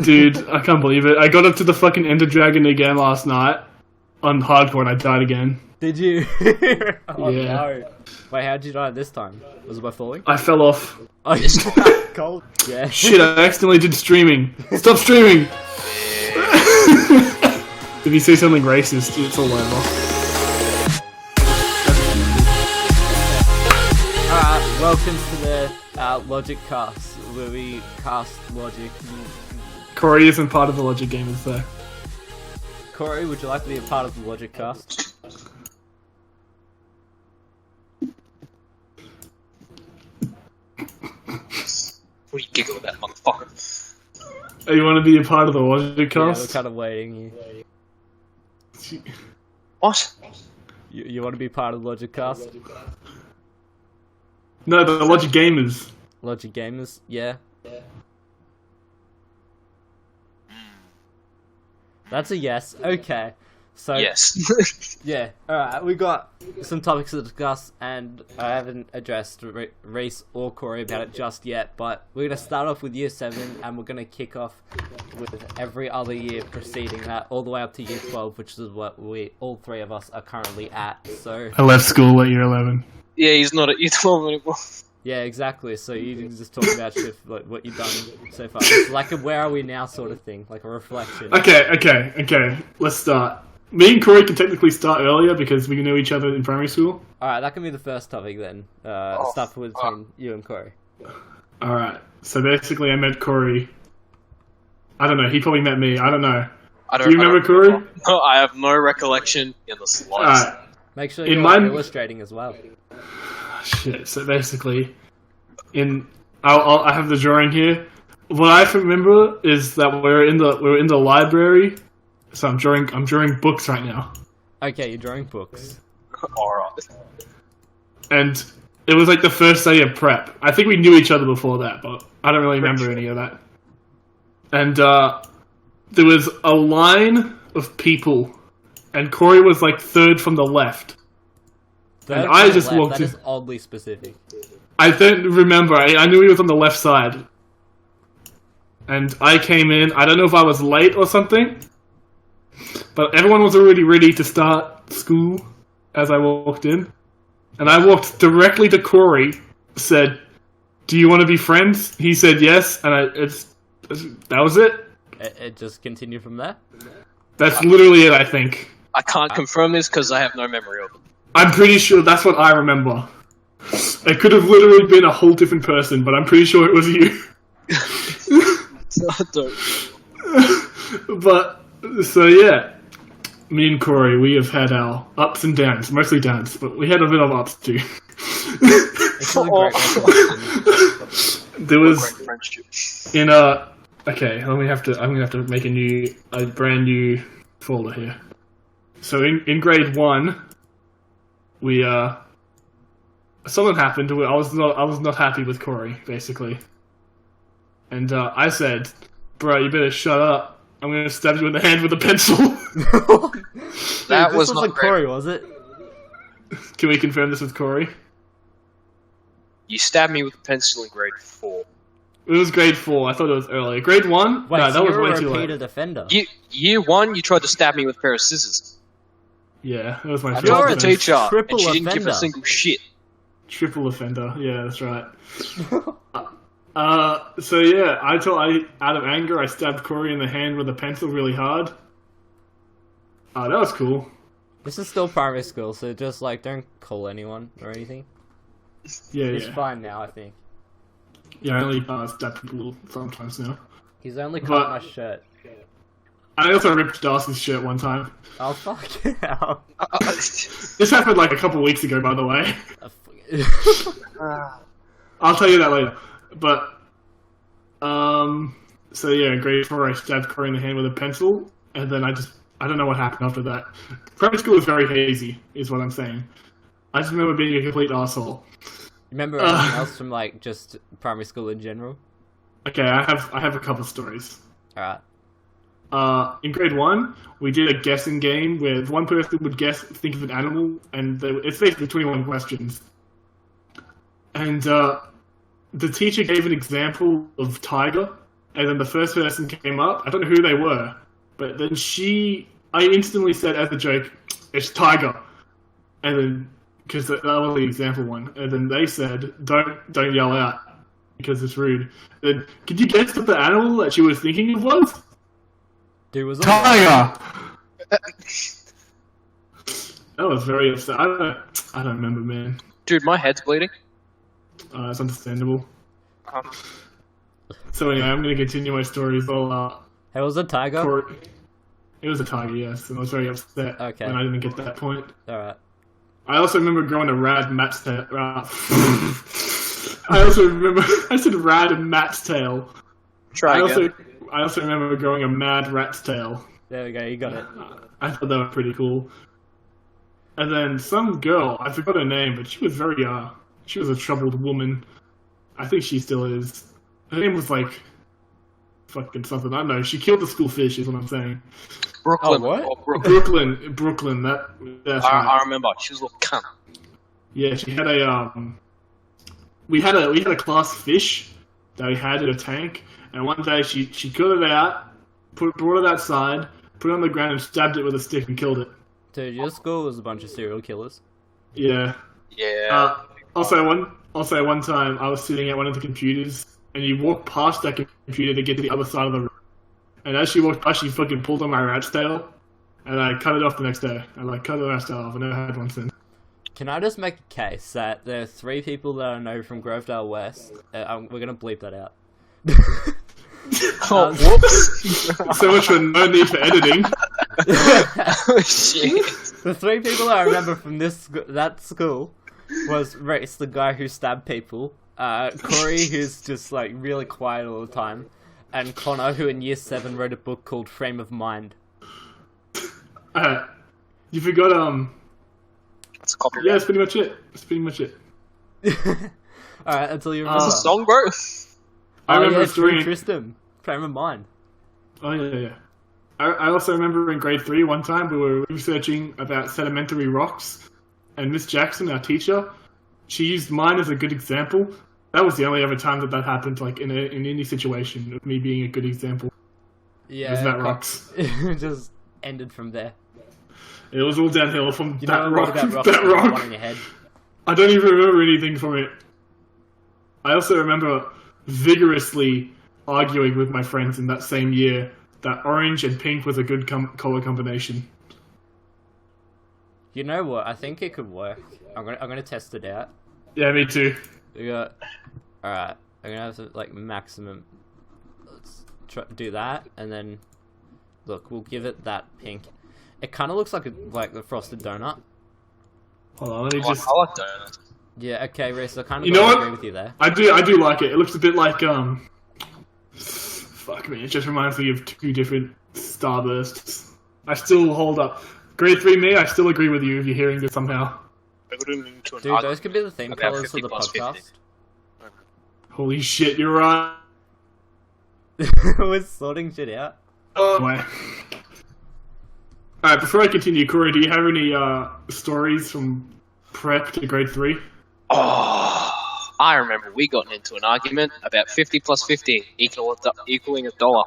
Dude, I can't believe it. I got up to the fucking Ender Dragon again last night on hardcore and I died again. Did you? Oh, yeah. No. Wait, how'd you die this time? Was it by falling? I fell off. Oh, you cold? Yeah. Shit, I accidentally did streaming. Stop streaming! If you say something racist, it's all over. Welcome to the Logic Cast, where we cast Logic. Corey isn't part of the Logic Gamers, though. Corey, would you like to be a part of the Logic Cast? What are you giggling at, motherfucker? Oh, you want to be a part of the Logic Cast? Yeah, we're kind of waiting. What? You want to be part of the Logic Cast? No, the Logic Gamers. Logic Gamers, yeah. That's a yes. Okay. So Yes. yeah. Alright, we got some topics to discuss, and I haven't addressed Reece or Corey about it just yet, but we're going to start off with Year 7, and we're going to kick off with every other year preceding that, all the way up to Year 12, which is what all three of us are currently at, so... I left school at Year 11. Yeah, he's not at Year 12 anymore. Yeah, exactly, so you can just talk about shit, like, what you've done so far. It's like a where are we now sort of thing, like a reflection. Okay, let's start. Me and Corey can technically start earlier because we knew each other in primary school. Alright, that can be the first topic then. Stuff between you and Corey. Alright, so basically I met Corey. I don't know, he probably met me, I don't know. Do you remember Corey? No, I have no recollection in the slightest. Alright. Make sure you're illustrating as well. Shit, so basically, I have the drawing here. What I remember is that we're in the library, so I'm drawing books right now. Okay, you're drawing books. Alright. And it was like the first day of prep. I think we knew each other before that, but I don't really remember any of that. And there was a line of people, and Corey was like third from the left. And I just walked in. That is oddly specific. I don't remember. I knew he was on the left side. And I came in. I don't know if I was late or something. But everyone was already ready to start school as I walked in. And I walked directly to Corey, said, "Do you want to be friends?" He said yes, and that was it. It just continued from there? That's literally it, I think. I can't confirm this because I have no memory of it. I'm pretty sure that's what I remember. It could have literally been a whole different person, but I'm pretty sure it was you. I don't. But, so yeah. Me and Corey, we have had our ups and downs. Mostly downs, but we had a bit of ups too. It's a great There was... In a... Okay, I'm gonna have to make a brand new folder here. So in grade 1... We, something happened. I was not happy with Corey, basically. And, I said, "Bro, you better shut up. I'm gonna stab you in the hand with a pencil." That was not like Corey, was it? Can we confirm this with Corey? You stabbed me with a pencil in grade 4. It was grade 4. I thought it was earlier. Grade 1? Wait, no, so that was you're way a too late. repeated offender. Year 1, you tried to stab me with a pair of scissors. Yeah, that was my I first told the offense. teacher, triple and she didn't give a offender. single shit. Triple offender. Yeah, that's right. So yeah, out of anger, I stabbed Corey in the hand with a pencil really hard. That was cool. This is still primary school, so just, like, don't call anyone or anything. Yeah, He's yeah. fine now, I think. Yeah, I only stab people sometimes now. He's only cut But- my shirt. I also ripped Darcy's shirt one time. Oh, fuck yeah. This happened like a couple of weeks ago, by the way. I'll tell you that later. But, so yeah, grade 4, I stabbed Corey in the hand with a pencil, and then I don't know what happened after that. Primary school was very hazy, is what I'm saying. I just remember being a complete asshole. Remember anything else from, like, just primary school in general? Okay, I have a couple stories. Alright. In grade 1, we did a guessing game where one person would think of an animal, and it's basically 21 questions. And the teacher gave an example of tiger, and then the first person came up. I don't know who they were, but then I instantly said as a joke, "It's Tiger," and then because that was the example one, and then they said, "Don't yell out because it's rude." Then could you guess what the animal that she was thinking of was? Dude was Tiger. That was very upset. I don't remember, man. Dude, my head's bleeding. It's understandable. So anyway, I'm going to continue my stories. Hey, was it Tiger? It was a tiger, yes, and I was very upset when I didn't get that point. Alright. I also remember growing a rad mat's tail. I also remember I said rad and mat's tail. I also remember growing a mad rat's tail. There we go, you got it. I thought that was pretty cool. And then some girl, I forgot her name, but she was she was a troubled woman. I think she still is. Her name was like fucking something. I don't know. She killed the school fish, is what I'm saying. Brooklyn. Oh, what? Brooklyn. That's I right. remember. She was a little cunt. Yeah, she had a we had a class fish that we had in a tank, and one day she got it out, brought it outside, put it on the ground, and stabbed it with a stick and killed it. Dude, your school was a bunch of serial killers. Yeah. Yeah. Also, one time I was sitting at one of the computers, and you walk past that computer to get to the other side of the room. And as she walked past, she fucking pulled on my rat's tail, and I cut it off the next day. I cut the rat's tail off. I never had one since. Can I just make a case that there are 3 people that I know from Grovedale West? We're gonna bleep that out. Whoops. So much for no need for editing. Oh, shit. The 3 people I remember from that school was Reece, the guy who stabbed people, Corey, who's just like really quiet all the time, and Connor, who in year 7 wrote a book called Frame of Mind. You forgot That's a copyright. yeah, that's pretty much it. Alright, until you remember. That's a song, bro. I remember yeah, a story. Tristan, Frame of Mind. Oh yeah. I also remember in grade 3 one time we were researching about sedimentary rocks, and Miss Jackson, our teacher, she used mine as a good example. That was the only other time that happened, like in any situation of me being a good example. Yeah, It was about rocks. It just ended from there. It was all downhill from You that know rock. about rocks That with rock. one in your head. I don't even remember anything from it. I also remember vigorously arguing with my friends in that same year that orange and pink was a good color combination. You know what? I think it could work. I'm gonna test it out. Yeah, me too. We got. Alright, I'm gonna have to, like, maximum. Let's do that, and then. Look, we'll give it that pink. It kind of looks like a frosted donut. Hold on, let me I just. like donuts. Yeah, okay, Reece, I kind of You know what? agree with you there. I do like it. It looks a bit like Fuck me, it just reminds me of 2 different starbursts. I still hold up. Grade 3 me, I still agree with you if you're hearing this somehow. Dude, those could be the theme About colors for 50 the plus 50. podcast. Holy shit, you're right. We're sorting shit out. Anyway. Alright, before I continue, Corey, do you have any stories from prep to grade 3? Oh, I remember we got into an argument about 50 plus 50 equaling $1.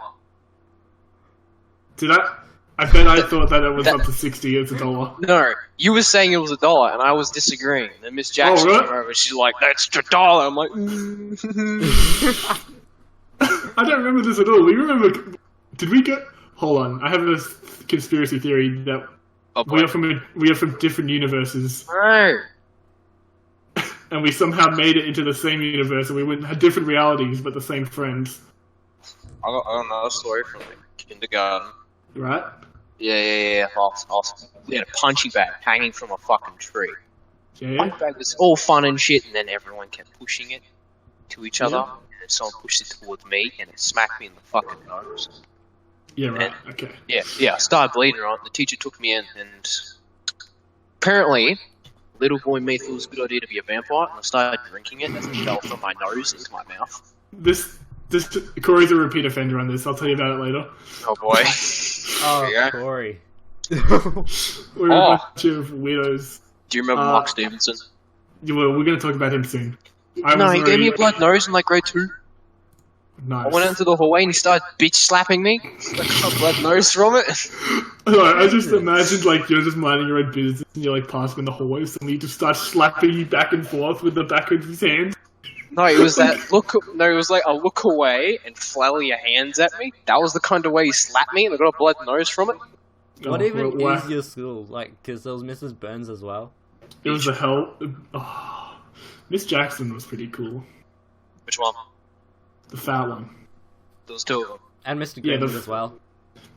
Did I? I bet I thought that it was up to 60 as $1. No, you were saying it was $1, and I was disagreeing. Then Miss Jackson really? came over, she's like, "That's $1." I'm like, I don't remember this at all. We remember. Did we get? Hold on. I have a conspiracy theory that oh, we are from different universes, no. and we somehow made it into the same universe, and we had different realities but the same friends. I got another story from like kindergarten. Right? Yeah. We had a punching bag hanging from a fucking tree. Yeah. Punching bag was all fun and shit, and then everyone kept pushing it to each other, Yeah. and then someone pushed it towards me, and it smacked me in the fucking nose. Yeah. Right. Okay. Yeah, I started bleeding, right? The teacher took me in, and apparently, little boy me thought it was a good idea to be a vampire, and I started drinking it as it fell from my nose into my mouth. This Corey's a repeat offender on this. I'll tell you about it later. Oh boy. Oh, Yeah. Corey. We're a bunch of weirdos. Do you remember Mark Stevenson? We're going to talk about him soon. No, he gave me a blood nose in like grade 2. Nice. I went into the hallway and he started bitch slapping me. I got a blood nose from it. I just imagined like you're just minding your own business and you're like passing in the hallway, and he just starts slapping you back and forth with the back of his hand. No, it was that look. No, it was like a look away and flail your hands at me. That was the kind of way he slapped me, and I got a blood nose from it. What even is your school? Like, because there was Mrs. Burns as well. It was a hell. Oh, Miss Jackson was pretty cool. Which one? The fat one. There was two of them. And Mr. Greenwood as well.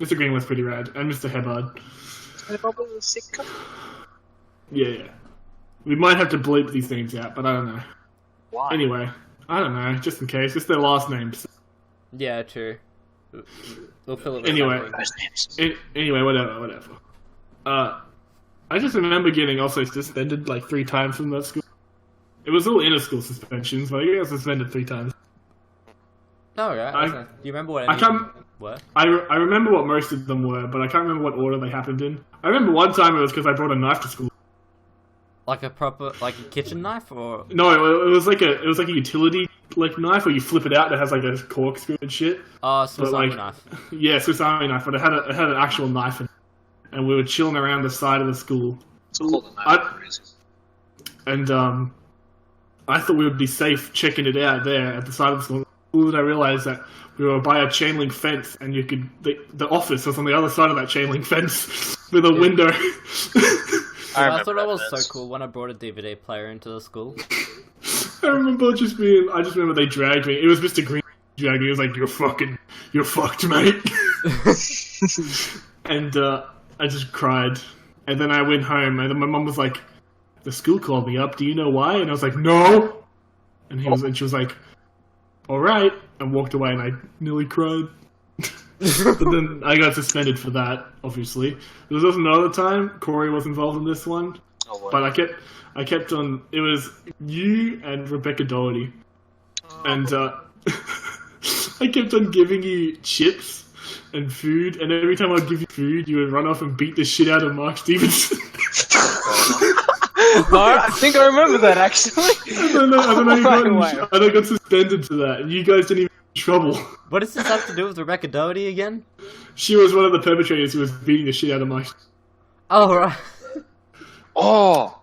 Mr. Green was pretty rad, and Mr. Hebbard. Yeah. We might have to bleep these names out, but I don't know. Why? Anyway, I don't know, just in case. It's their last names. Yeah, true. We'll fill it with Anyway, whatever. I just remember getting also suspended like 3 times from that school. It was all inter-school suspensions, but I got suspended 3 times. Oh, right. Do you remember what any were? I remember what most of them were, but I can't remember what order they happened in. I remember one time it was because I brought a knife to school. Like a proper, like a kitchen knife, or no? It was like a utility like knife where you flip it out. It has like a corkscrew and shit. Oh, Swiss Army knife. Yeah, Swiss Army knife, but it had an actual knife in it. And we were chilling around the side of the school. It's called a knife. I thought we would be safe checking it out there at the side of the school. Did I realised that we were by a chain link fence, and you could the office was on the other side of that chain link fence with a window. I thought it was so cool when I brought a DVD player into the school. I just remember they dragged me. It was Mr. Green dragged me. He was like, "You're fucked, mate." And I just cried. And then I went home, and then my mum was like, "The school called me up. Do you know why?" And I was like, "No." And she was like, "All right," and walked away, and I nearly cried. But then I got suspended for that, obviously. There was another time, Corey was involved in this one, but I kept on, it was you and Rebecca Doherty, and I kept on giving you chips and food, and every time I'd give you food, you would run off and beat the shit out of Mark Stevenson. I think I remember that, actually. I don't know I got suspended for that, and you guys didn't even get in trouble. What does this have to do with Rebecca Doherty again? She was one of the perpetrators who was beating the shit out of Mark. Oh, right. Oh,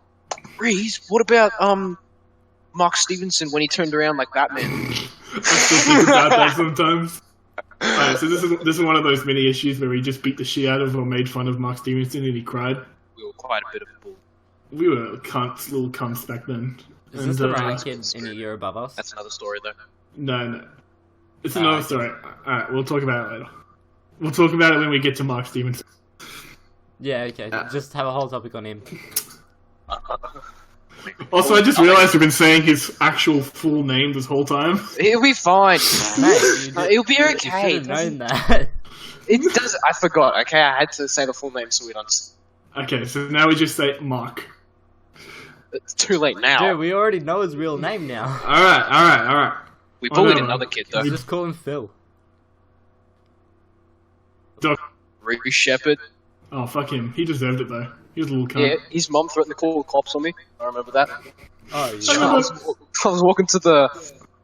Reece, what about, Mark Stevenson when he turned around like Batman? I still think about that sometimes. Alright, so this is one of those mini issues where we just beat the shit out of or made fun of Mark Stevenson and he cried. We were quite a bit of a bull. We were little cunts back then. Is this the rank kid in a year above us? That's another story, though. No. It's another story. Alright, we'll talk about it later. We'll talk about it when we get to Mark Stevenson. Yeah, okay. Just have a whole topic on him. Also, I just realised we've been saying his actual full name this whole time. It'll be fine. Mate, it'll be okay. You should have known that. It does. I forgot. Okay, I had to say the full name so we'd understand. Okay, so now we just say Mark. It's too late now. Dude, we already know his real name now. Alright. We bullied another kid, though. Just call him Phil. Reece Shepherd. Oh, fuck him. He deserved it, though. He was a little cunt. Yeah, his mum threatened to call the cops on me. I remember that. Oh, yeah. I was walking to the,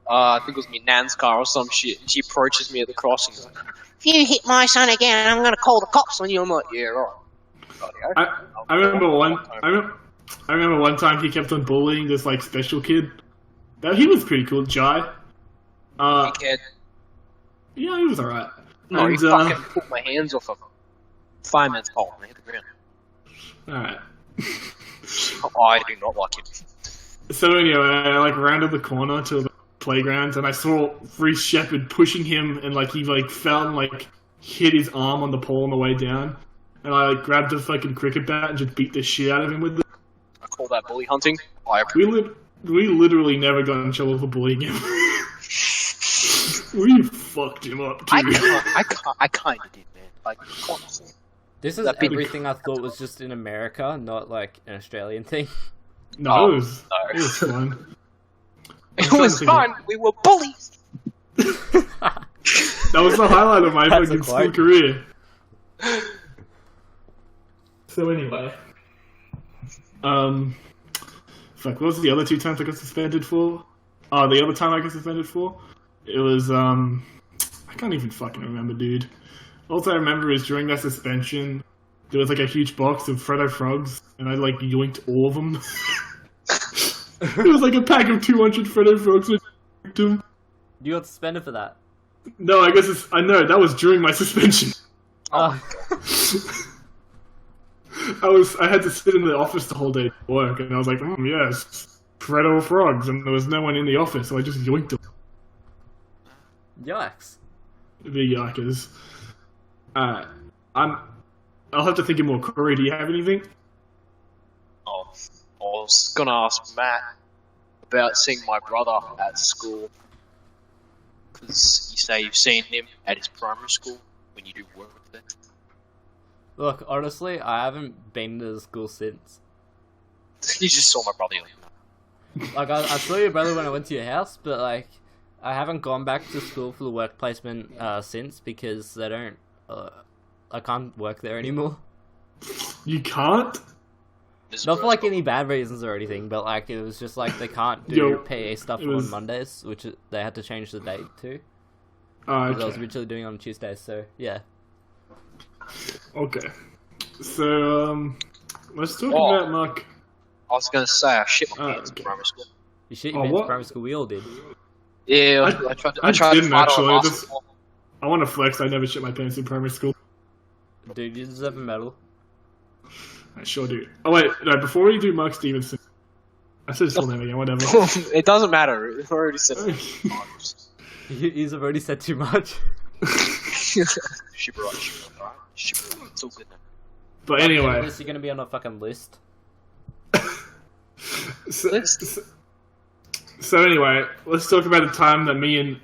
I think it was my nan's car or some shit, and she approaches me at the crossing. Like, if you hit my son again, I'm going to call the cops on you. I'm like, yeah, right. I remember one time he kept on bullying this like special kid. He was pretty cool, Jai. Kid. Yeah, he was alright. No, he fucking pulled my hands off a fireman's pole and hit the ground. Alright. I do not like it. So anyway, I like rounded the corner to the playground and I saw Reece Shepherd pushing him and like he like fell and like hit his arm on the pole on the way down. And I like grabbed a fucking cricket bat and just beat the shit out of him with it. I call that bully hunting. We literally never got in trouble for bullying him. We fucked him up too. I kind of did, man. Like, honestly. This is everything I thought was just in America, not like an Australian thing. No, it was fun. It was fun. We were bullies. That was the highlight of my fucking school career. So anyway, fuck. What was the other 2 times I got suspended for? Oh, the other time I got suspended for It was, I can't even fucking remember, dude. All I remember is during that suspension, there was like a huge box of Freddo Frogs, and I like yoinked all of them. It was like a pack of 200 Freddo Frogs. And I yoinked them. You got suspended for that? No, I guess I know, that was during my suspension. Oh. I had to sit in the office the whole day to work, and I was like, yes, Freddo Frogs, and there was no one in the office, so I just yoinked them. Yikes. The yikers. I'll have to think of more. Corey, do you have anything? Oh, I was gonna ask Matt about seeing my brother at school. Because you say you've seen him at his primary school when you do work there. Look, honestly, I haven't been to the school since. You just saw my brother. Like, I saw your brother when I went to your house, but, like, I haven't gone back to school for the work placement since because they don't... I can't work there anymore. You can't? Not for, like, any bad reasons or anything, but, like, it was just, like, they can't do PA stuff on Mondays, which they had to change the date to. Okay. Because I was originally doing it on Tuesdays, so, yeah. Okay. So, let's talk about Mark. I was going to say, I shit my pants in primary school. You shit your pants in primary school? We all did. Yeah, I tried didn't to fight actually. on basketball. I want to flex, I never shit my pants in primary school. Dude, you deserve a medal. I sure do. Oh wait, no, before we do Mark Stevenson, I said his full name again, whatever. It doesn't matter, I've already said it. You've already said too much. Shibboleth, alright? Shibboleth, it's all good now. But anyway. You're gonna be on a fucking list. So anyway, let's talk about the time that me and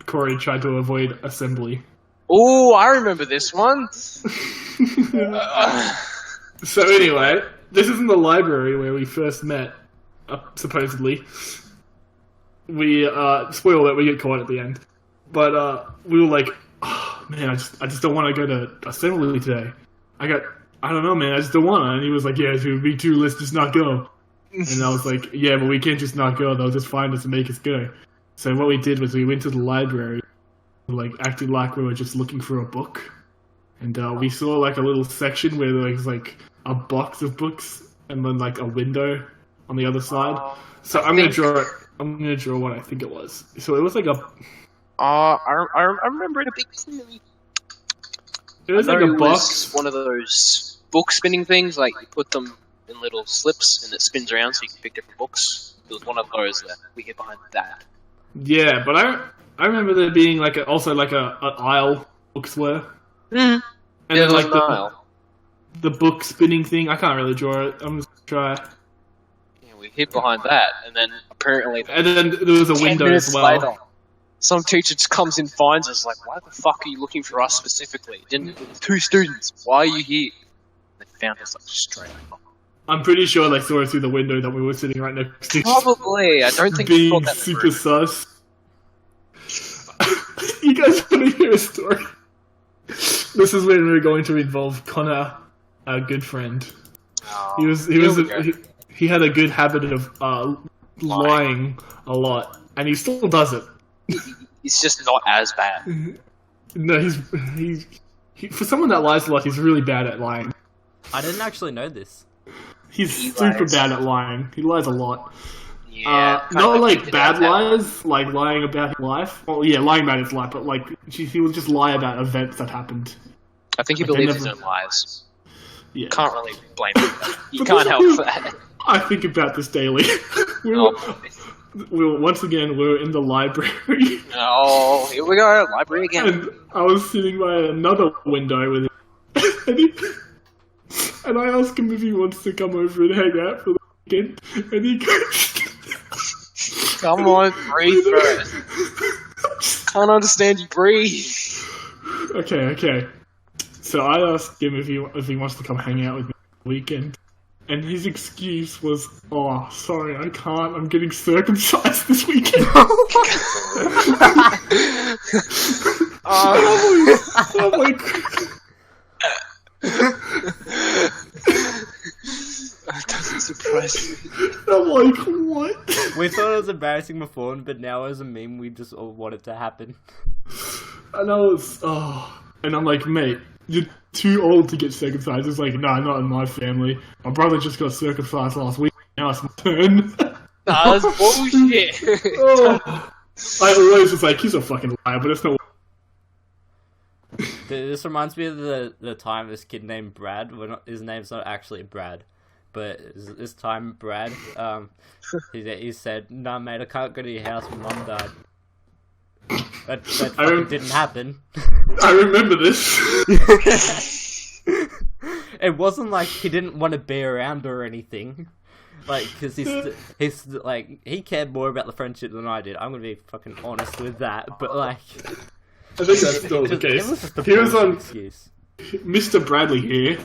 Corey tried to avoid assembly. Oh, I remember this one. So anyway, this is in the library where we first met, supposedly. We, spoil it, we get caught at the end. But, we were like, oh, man, I just don't want to go to assembly today. I don't know, man, I just don't want to. And he was like, yeah, it would be too, let's just not go. And I was like, yeah, but we can't just not go, they'll just find us and make us go. So what we did was we went to the library, like, acting like we were just looking for a book. And we saw, like, a little section where there was, like, a box of books and then, like, a window on the other side. So I'm going to draw what I think it was. So it was, like, I remember it a bit clearly. It was, like, a box. One of those book spinning things, like, you put them in little slips and it spins around so you can pick different books. It was one of those that we hid behind that. Yeah, but I remember there being, like, also, like, an aisle books were. Mm. And then, like, the book spinning thing, I can't really draw it. I'm just gonna try. Yeah, we hid behind that, and then apparently... And then there was a window as well. Later, some teacher just comes in, finds us, like, why the fuck are you looking for us specifically? Two students, why are you here? They found us, like, straight up. I'm pretty sure they saw us through the window that we were sitting right next to. Probably, I don't think being super sus. You guys want to hear a story? This is when we were going to involve Connor, our good friend. He had a good habit of lying a lot, and he still does it. He's just not as bad. No, he's for someone that lies a lot, he's really bad at lying. I didn't actually know this. He's super bad at lying. He lies a lot. Yeah, not like bad lies, like lying about his life. Well, yeah, lying about his life, but like he will just lie about events that happened. I think he believes his own lies. Yeah. Can't really blame him. You can't help that. I think about this daily. we were once again, we were in the library. Oh, here we go, library again. And I was sitting by another window with him. And I asked him if he wants to come over and hang out for the weekend. And he goes... Come on, breathe first. Can't understand you, breathe. Okay. So I asked him if he wants to come hang out with me for the weekend. And his excuse was, oh, sorry, I can't. I'm getting circumcised this weekend. I'm like... That doesn't surprise me. I'm like, what? We thought it was embarrassing before, but now as a meme, we just all want it to happen. I know and I'm like, mate, you're too old to get circumcised. It's like, nah, not in my family. My brother just got circumcised last week. Now it's my turn. Nah, that's bullshit. I always was like, he's a fucking liar, but it's not. This reminds me of the time this kid named Brad. His name's not actually Brad, but this time Brad, he said, "Nah, mate, I can't go to your house. My mum died." That fucking didn't happen. I remember this. It wasn't like he didn't want to be around her or anything. Like, because he's like, he cared more about the friendship than I did. I'm gonna be fucking honest with that. But like, I think that's still the case. It was just a he was on excuse. Mr. Bradley here.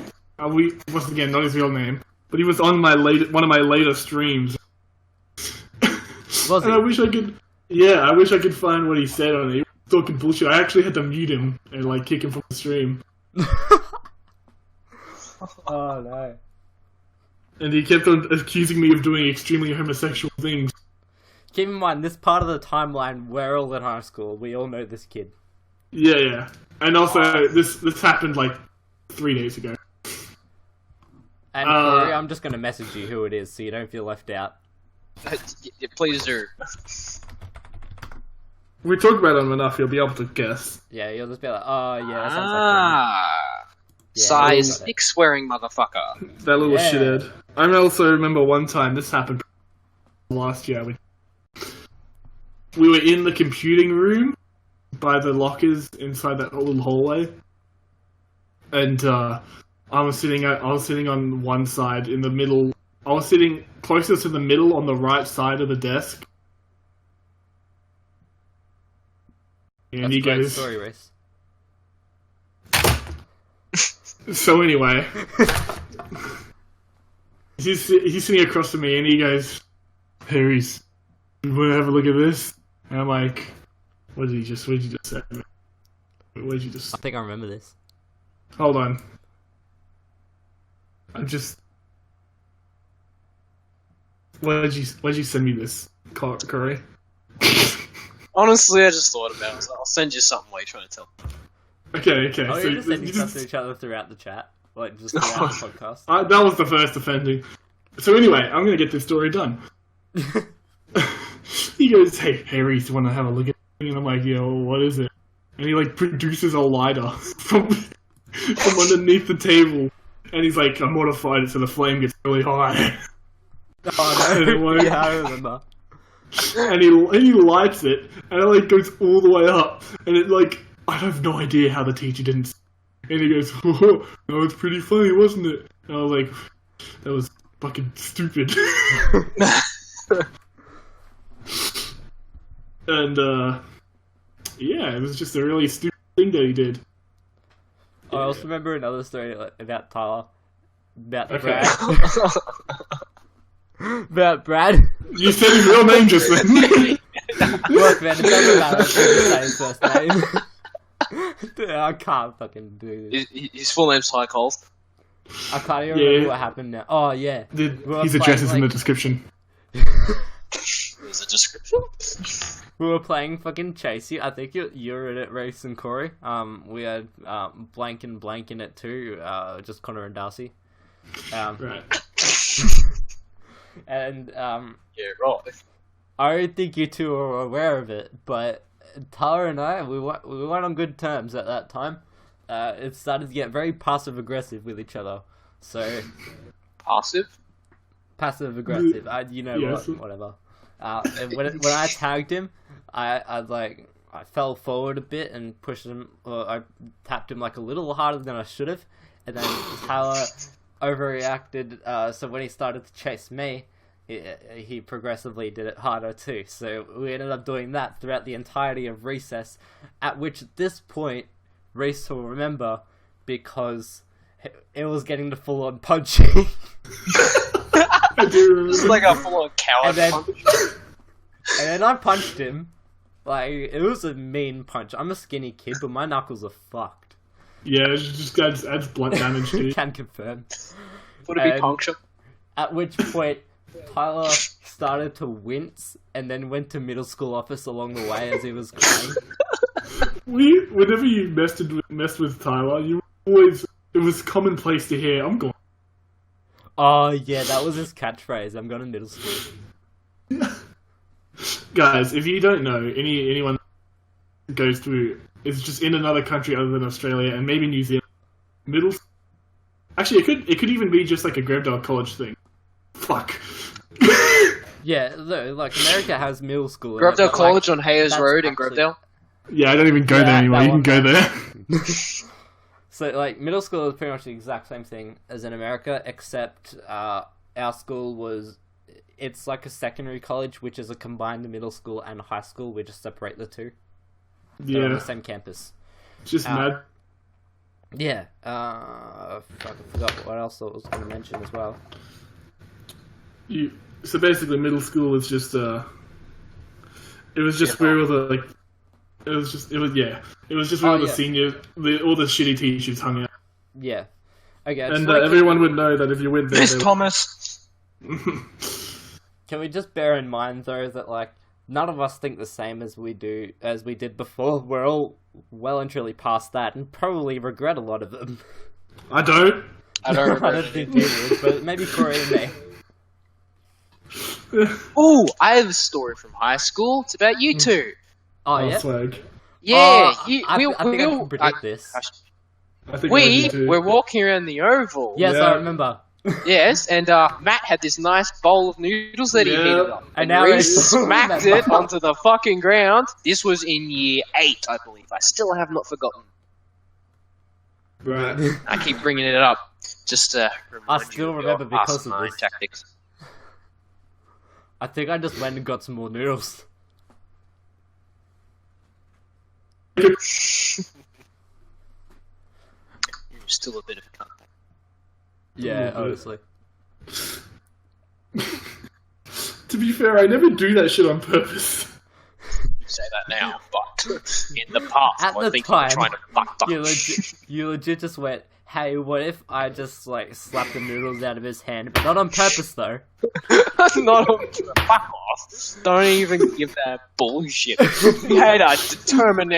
We once again not his real name, but he was on one of my later streams. Was he? And I wish I could. Yeah, I wish I could find what he said on it. He was talking bullshit. I actually had to mute him and like kick him from the stream. Oh no. And he kept on accusing me of doing extremely homosexual things. Keep in mind, this part of the timeline, we're all in high school. We all know this kid. Yeah. And also, this happened like 3 days ago. And Corey, I'm just gonna message you who it is so you don't feel left out. Yeah, please do. We talk about him enough, you'll be able to guess. Yeah, you'll just be like, oh yeah, that sounds like Yeah, size 6 swearing motherfucker. That little shithead. I also remember one time, this happened last year. We were in the computing room by the lockers inside that little hallway. And I was sitting on one side in the middle. I was sitting closest to the middle on the right side of the desk. And That's he a great goes, story, Reece. so anyway, he's sitting across from me and he goes, "Hey Reece, you want to have a look at this?" And I'm like, what did you just say? What did you just... I think I remember this. Hold on. Why did you send me this, Corey? Honestly, I just thought about it. I'll send you something while you're trying to tell me. Okay. Oh, so you're just sending stuff to each other throughout the chat? Like, just throughout the podcast? That was the first offending. So anyway, I'm going to get this story done. He goes, hey Reece, you want to have a look at it? And I'm like, yeah, well, what is it? And he like produces a lighter from underneath the table. And he's like, I modified it so the flame gets really high. Oh no, yeah, I remember. And he lights it, and it like goes all the way up, and it like, I have no idea how the teacher didn't see it. And he goes, oh, that was pretty funny, wasn't it? And I was like, that was fucking stupid. And yeah, it was just a really stupid thing that he did. I also remember another story about Tyler. About Brad. About Brad. You said his real name just then. Look, man, it doesn't matter if you say his first name. I can't fucking do this. His full name's Ty Coles. I can't even remember what happened now. Oh, yeah. His address is in the description. There's a description. We were playing fucking Chasey. I think you're in it, Reece and Corey. We had blank and blank in it too. Just Connor and Darcy. Right. And yeah, right. I don't think you two are aware of it, but Tyler and I, we weren't on good terms at that time. It started to get very passive aggressive with each other. So passive aggressive. Yes. Whatever. And when I tagged him, I fell forward a bit and pushed him. Or I tapped him like a little harder than I should have, and then Tyler overreacted. So when he started to chase me, he progressively did it harder too. So we ended up doing that throughout the entirety of recess. At which at this point, Reece will remember because it was getting the full-on punching. I do remember. It's like a full-on coward punch. And then I punched him. Like, it was a mean punch. I'm a skinny kid, but my knuckles are fucked. Yeah, it just adds blunt damage to you. Can confirm. Would it be puncture? At which point, Tyler started to wince and then went to middle school office along the way as he was crying. Whenever you messed with Tyler, you always, it was commonplace to hear, "I'm going." Oh yeah, that was his catchphrase. I'm going to middle school. Guys, if you don't know, anyone goes through is just in another country other than Australia and maybe New Zealand. Middle. Actually, it could even be just like a Gravedale College thing. Fuck. Yeah, look, like America has middle school. Gravedale College on Hayes Road in Gravedale. Yeah, I don't even go there anymore. You can go there. So, like, middle school is pretty much the exact same thing as in America, except our school was... It's like a secondary college, which is a combined middle school and high school. We just separate the two. They're on the same campus. Just mad. Yeah. I forgot what else I was going to mention as well. So basically, middle school was just it was just where all the like. It was just where all the seniors, all the shitty teachers hung out. Yeah. Okay. And everyone would know that if you went there. Miss Thomas. Can we just bear in mind though that like none of us think the same as we did before? We're all well and truly past that, and probably regret a lot of them. I don't. I don't think you would, but maybe Corey and me. Oh, I have a story from high school. It's about you two. Oh yeah. Swag. Yeah, I think I can predict this. I think We were walking around the oval. Yes, Yeah. I remember. Yes, and Matt had this nice bowl of noodles that he heated up. And And now Reece it's- smacked it onto the fucking ground. This was in year 8, I believe. I still have not forgotten. Right. I keep bringing it up just to remind I you still of remember your because of asinine this. tactics. I think I just went and got some more noodles. You're still a bit of a cunt. Yeah, honestly. To be fair, I never do that shit on purpose. You say that now, but in the past, At I the think you were time, trying to fuck up. You legit just went, hey, what if I just, like, slapped the noodles out of his hand? But not on purpose, though. Not on fuck off. Don't even give that bullshit. You had a determined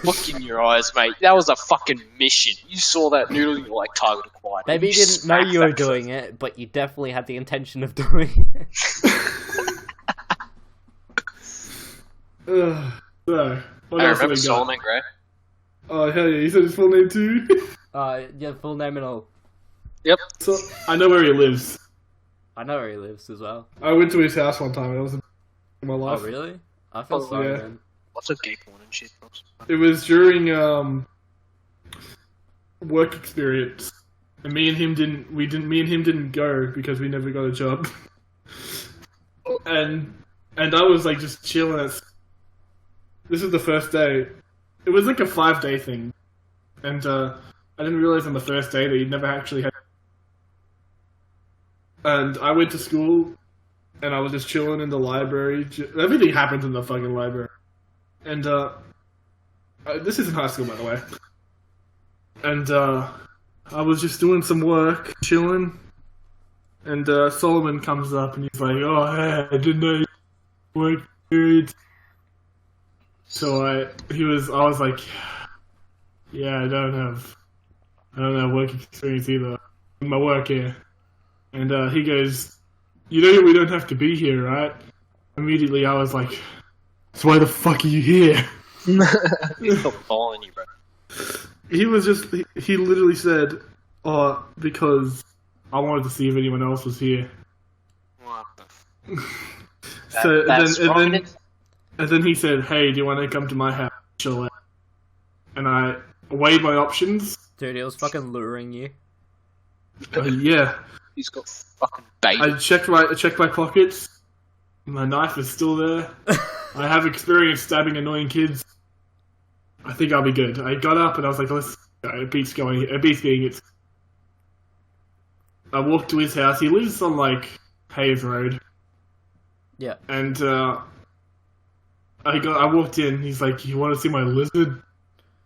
look in your eyes, mate. That was a fucking mission. You saw that noodle, you were like, target acquired. Maybe you didn't know you were doing it, but you definitely had the intention of doing it. So, what I else have remember we got? Solomon Gray. Oh hell yeah, he said his full name too. Yeah, full name and all. Yep. So I know where he lives. I know where he lives as well. I went to his house one time. It was in my life. Oh, really? I feel sorry, yeah. man. Lots of gay porn and shit. It was during work experience, and me and him didn't go because we never got a job. and I was like just chilling. This is the first day. It was like a 5-day thing, and I didn't realize on the first day that he'd never actually had. And I went to school, and I was just chilling in the library. Everything happened in the fucking library. And, this isn't high school, by the way. And, I was just doing some work, chilling. And, Solomon comes up and he's like, oh, hey, I didn't know you work period. So I was like, yeah, I don't have work experience either in my work here. And, he goes, you know we don't have to be here, right? Immediately I was like, so why the fuck are you here? He's still following you, bro. He literally said, oh, because I wanted to see if anyone else was here. What the And then he said, hey, do you want to come to my house? Chill out. And I weighed my options. Dude, he was fucking luring you. Yeah. He's got fucking bait. I checked my pockets. My knife is still there. I have experience stabbing annoying kids. I think I'll be good. I got up and I was like, let's go. It beats being it. I walked to his house. He lives on like Hayes Road. Yeah. And I walked in. He's like, you want to see my lizard?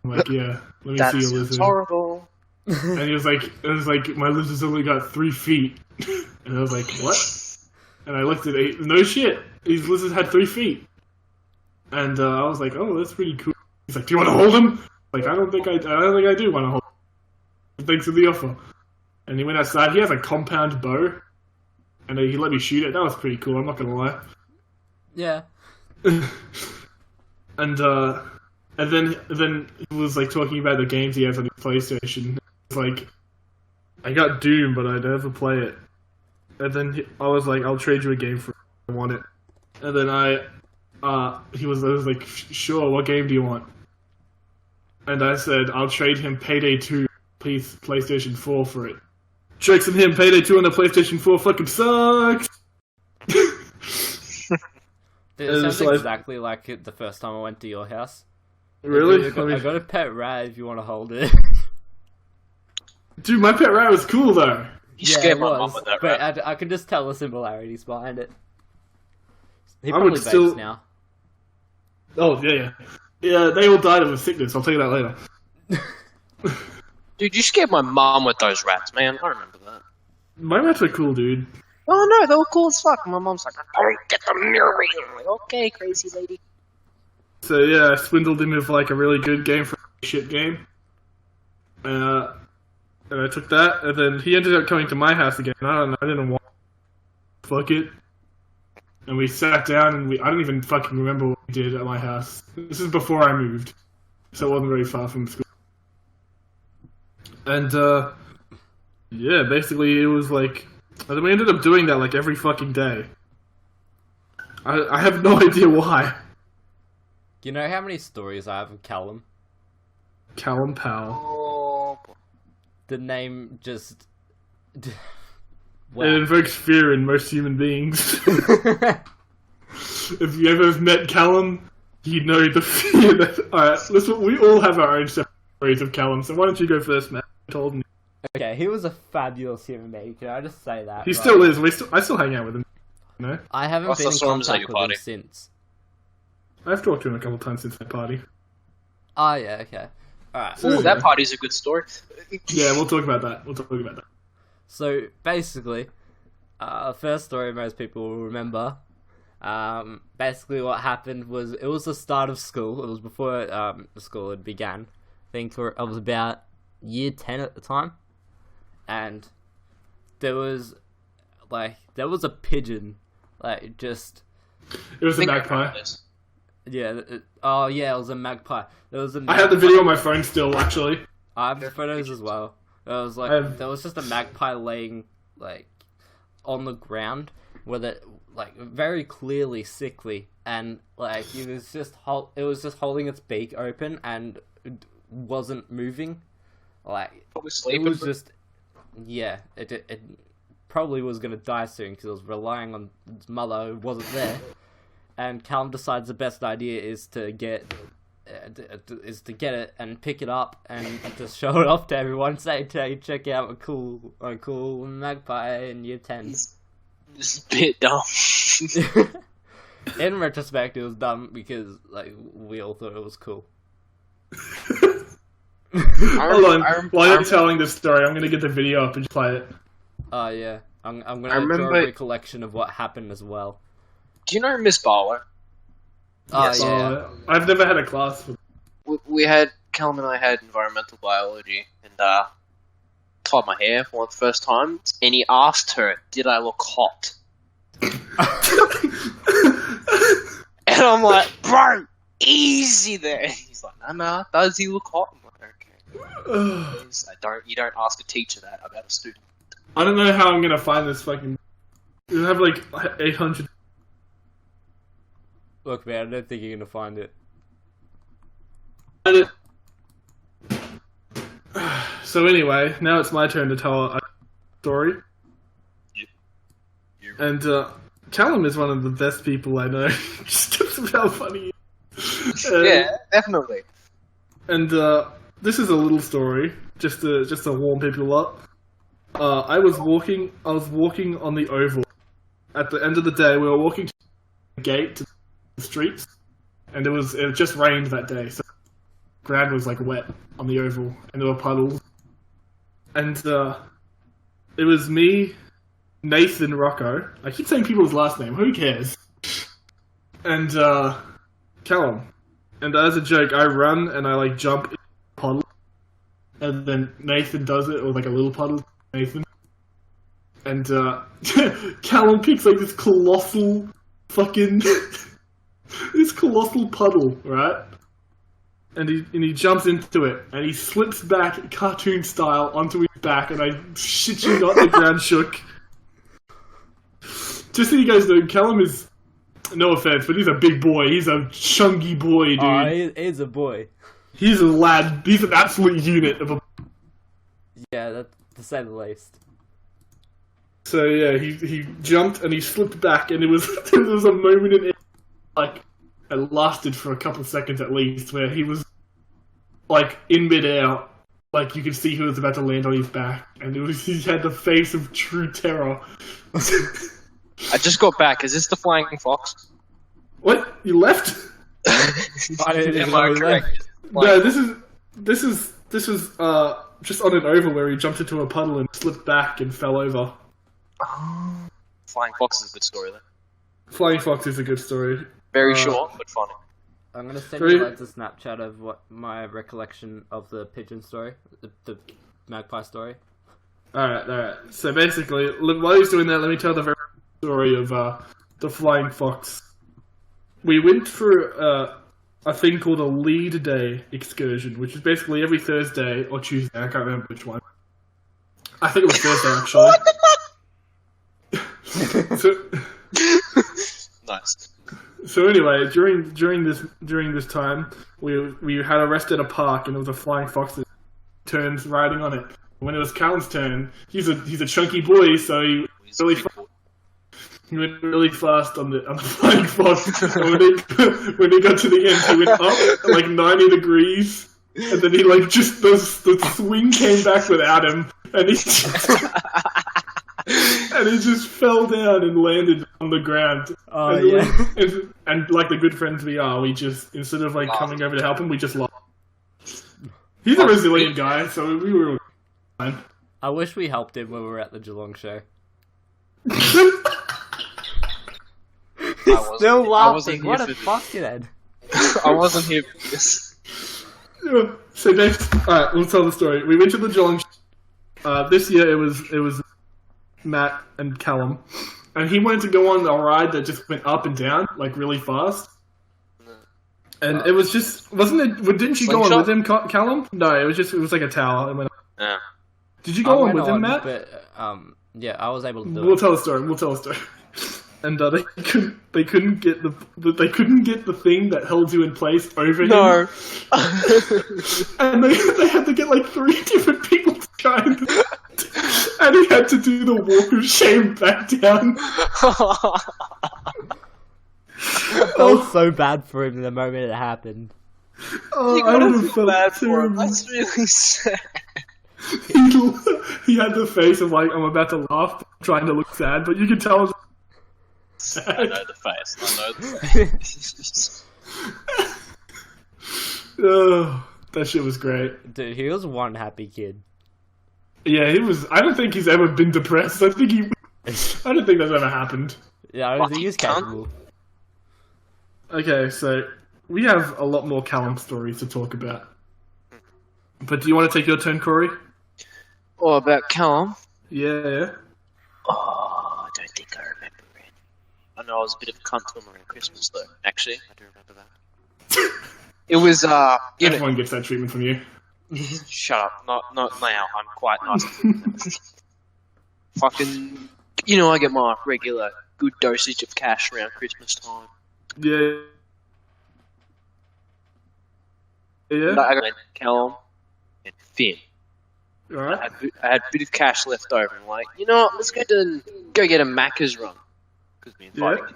I'm like, yeah. Let me see your lizard. Horrible. And he was like, my lizard's only got 3 feet. And I was like, what? And I looked at it. No shit. These lizards had 3 feet. And I was like, oh, that's pretty cool. He's like, do you want to hold him? Like, I don't think I do want to hold him. Thanks for the offer. And he went outside. He has a compound bow. And he let me shoot it. That was pretty cool, I'm not going to lie. Yeah. And then he was like talking about the games he has on his PlayStation. It's like, I got Doom, but I never play it. And then I was like, I'll trade you a game for it. I want it. And then I was like, sure, what game do you want? And I said, I'll trade him Payday 2, please, PlayStation 4 for it. Tricks and him, Payday 2 on the PlayStation 4 fucking sucks! It sounds exactly like it the first time I went to your house. Really? I got a pet rat if you want to hold it. Dude, my pet rat was cool though. You scared my mum with that rat. But I can just tell the similarities behind it. He I probably would still... vapes now. Oh, yeah. Yeah, they all died of a sickness, I'll tell you that later. Dude, you scared my mum with those rats, man. I remember that. My rats were cool, dude. Oh no, they were cool as fuck. My mom's like, don't get them near me. I'm like, okay, crazy lady. So yeah, I swindled him with like a really good game for a shit game. And I took that, and then he ended up coming to my house again. I didn't want to fuck it. And we sat down, and I don't even fucking remember what we did at my house. This is before I moved, so it wasn't very far from school. And yeah, basically it was like, and then we ended up doing that like every fucking day. I have no idea why. You know how many stories I have of Callum? Callum Powell. Oh, The name just... Wow. It invokes fear in most human beings. If you ever met Callum, you know the fear that... Alright, listen, we all have our own separate stories of Callum, so why don't you go first, Matt? I told me. Okay, he was a fabulous human being, can I just say that? He still is, I still hang out with him. You know? I haven't been in contact with him since. I've talked to him a couple times since that party. Oh, yeah, okay. Alright. ooh, that party's a good story. Yeah, we'll talk about that. So, basically, first story most people will remember. Basically what happened was, it was the start of school. It was before school had began. I think I was about year 10 at the time. And there was a pigeon, like, just... It was a magpie. Yeah, it was a magpie. There was a magpie. I had the video on my phone still, actually. I have the photos as well. There was just a magpie laying, like, on the ground, with it, like, very clearly sickly, and, like, it was just holding its beak open, and it wasn't moving. Like, Probably sleeping. it was just... Yeah, it probably was going to die soon because it was relying on its mother who wasn't there. And Callum decides the best idea is to get it and pick it up and just show it off to everyone. Say, "Hey, check out a cool magpie in year 10." This is a bit dumb. In retrospect, it was dumb because like we all thought it was cool. Hold on, while you're telling this story, I'm gonna get the video up and play it. Oh yeah, I'm gonna draw a recollection of what happened as well. Do you know Miss Barlow? Oh Yes. yeah. I've never had a class with... Callum and I had environmental biology, and tied my hair for the first time, and he asked her, did I look hot? And I'm like, bro, easy there. And he's like, nah, does he look hot? I'm like, okay. You don't ask a teacher that about a student. I don't know how I'm gonna find this fucking... You have like 800... Look, man, I don't think you're gonna find it. So anyway, now it's my turn to tell a story. Yeah. And Callum is one of the best people I know. Just because of how funny he is. Yeah, definitely. And this is a little story, just to warm people up. I was walking on the oval. At the end of the day, we were walking to the gate to the streets, and it just rained that day, so the ground was like wet on the oval, and there were puddles. And it was me, Nathan Rocco. I keep saying people's last name. Who cares? And Callum. And as a joke, I run and I like jump in a puddle, and then Nathan does it, or like a little puddle. Nathan. And Callum picks like this colossal fucking this colossal puddle, right? And he jumps into it, and he slips back cartoon style onto his back, and I shit you not, the ground shook. Just so you guys know, Callum is, no offense, but he's a big boy. He's a chunky boy, dude. Oh, he's a boy. He's a lad. He's an absolute unit of a... Yeah, that's to say the least. So yeah, he jumped and he slipped back, and it was there was a moment in it, like, it lasted for a couple of seconds at least, where he was like in midair, like you could see he was about to land on his back, and he had the face of true terror. I just got back. Is this the Flying Fox? What? You left? Am I correct? No, this is just on an oval where he jumped into a puddle and slipped back and fell over. Oh. Flying Fox is a good story, though. Flying Fox is a good story. Very short, but funny. I'm gonna send you like a Snapchat of what my recollection of the pigeon story, the magpie story. Alright. So basically, while he's doing that, let me tell the very story of the Flying Fox. We went through a thing called a lead day excursion, which is basically every Thursday or Tuesday. I can't remember which one. I think it was Thursday, actually. Nice. So anyway, during this time, we had a rest at a park, and it was a Flying Fox that turns riding on it. When it was Callum's turn, he's a chunky boy, so he went really fast on the Flying Fox. And when he got to the end, he went up like 90 degrees, and then he like just the swing came back without him, and he and he just fell down and landed on the ground. Oh, and yeah. And like the good friends we are, we just, instead of like coming over to help him, we just laughed. He's a resilient guy, so we were fine. I wish we helped him when we were at the Geelong show. He's still laughing. What a fuckhead. I wasn't here for this. So next, alright, we'll tell the story. We went to the Geelong show. This year it was Matt and Callum, and he wanted to go on a ride that just went up and down like really fast, and it was just, wasn't it? Didn't you go on with him, Callum? No, it was like a tower. It went up. Yeah. Did you go on with him, Matt? But, yeah, I was able to do it. We'll tell the story. And they couldn't get the thing that held you in place over him. No. And they had to get like 3 different people to try and he had to do the walk of shame back down. I felt so bad for him the moment it happened. Oh, You I gotta would have feel felt bad for him. terrible. That's really sad. He had the face of like, I'm about to laugh, trying to look sad, but you can tell. I know the face. Oh, that shit was great. Dude, he was one happy kid. Yeah, he was. I don't think he's ever been depressed. I don't think that's ever happened. Yeah, I don't think he's capable. Okay, so we have a lot more Callum stories to talk about. But do you want to take your turn, Corey? Oh, about Callum? Yeah. Oh, I don't think I remember it. I know I was a bit of a cunt to him around Christmas, though. Actually, I do remember that. It was, Everyone gets that treatment from you. Shut up. Not now. I'm quite nice. Fucking... You know, I get my regular good dosage of cash around Christmas time. Yeah. But I got Callum and Finn. Alright. I had a bit of cash left over. I'm like, you know what, let's go get a Macca's run. Because me and Fighting.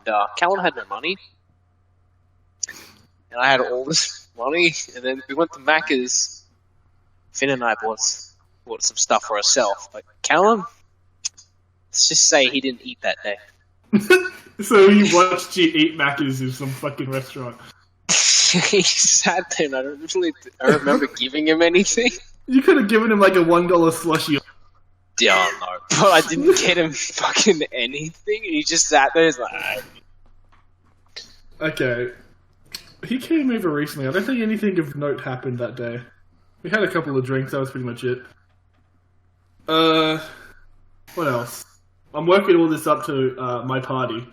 And Callum had no money. And I had all this money. And then we went to Macca's. Finn and I bought some stuff for ourselves. But Callum, let's just say he didn't eat that day. So he watched you eat Macca's in some fucking restaurant. He sat there and I don't remember giving him anything. You could have given him like a $1 slushie. Yeah, no. But I didn't get him fucking anything, and he just sat there, he's like... Okay. He came over recently. I don't think anything of note happened that day. We had a couple of drinks, that was pretty much it. What else? I'm working all this up to my party.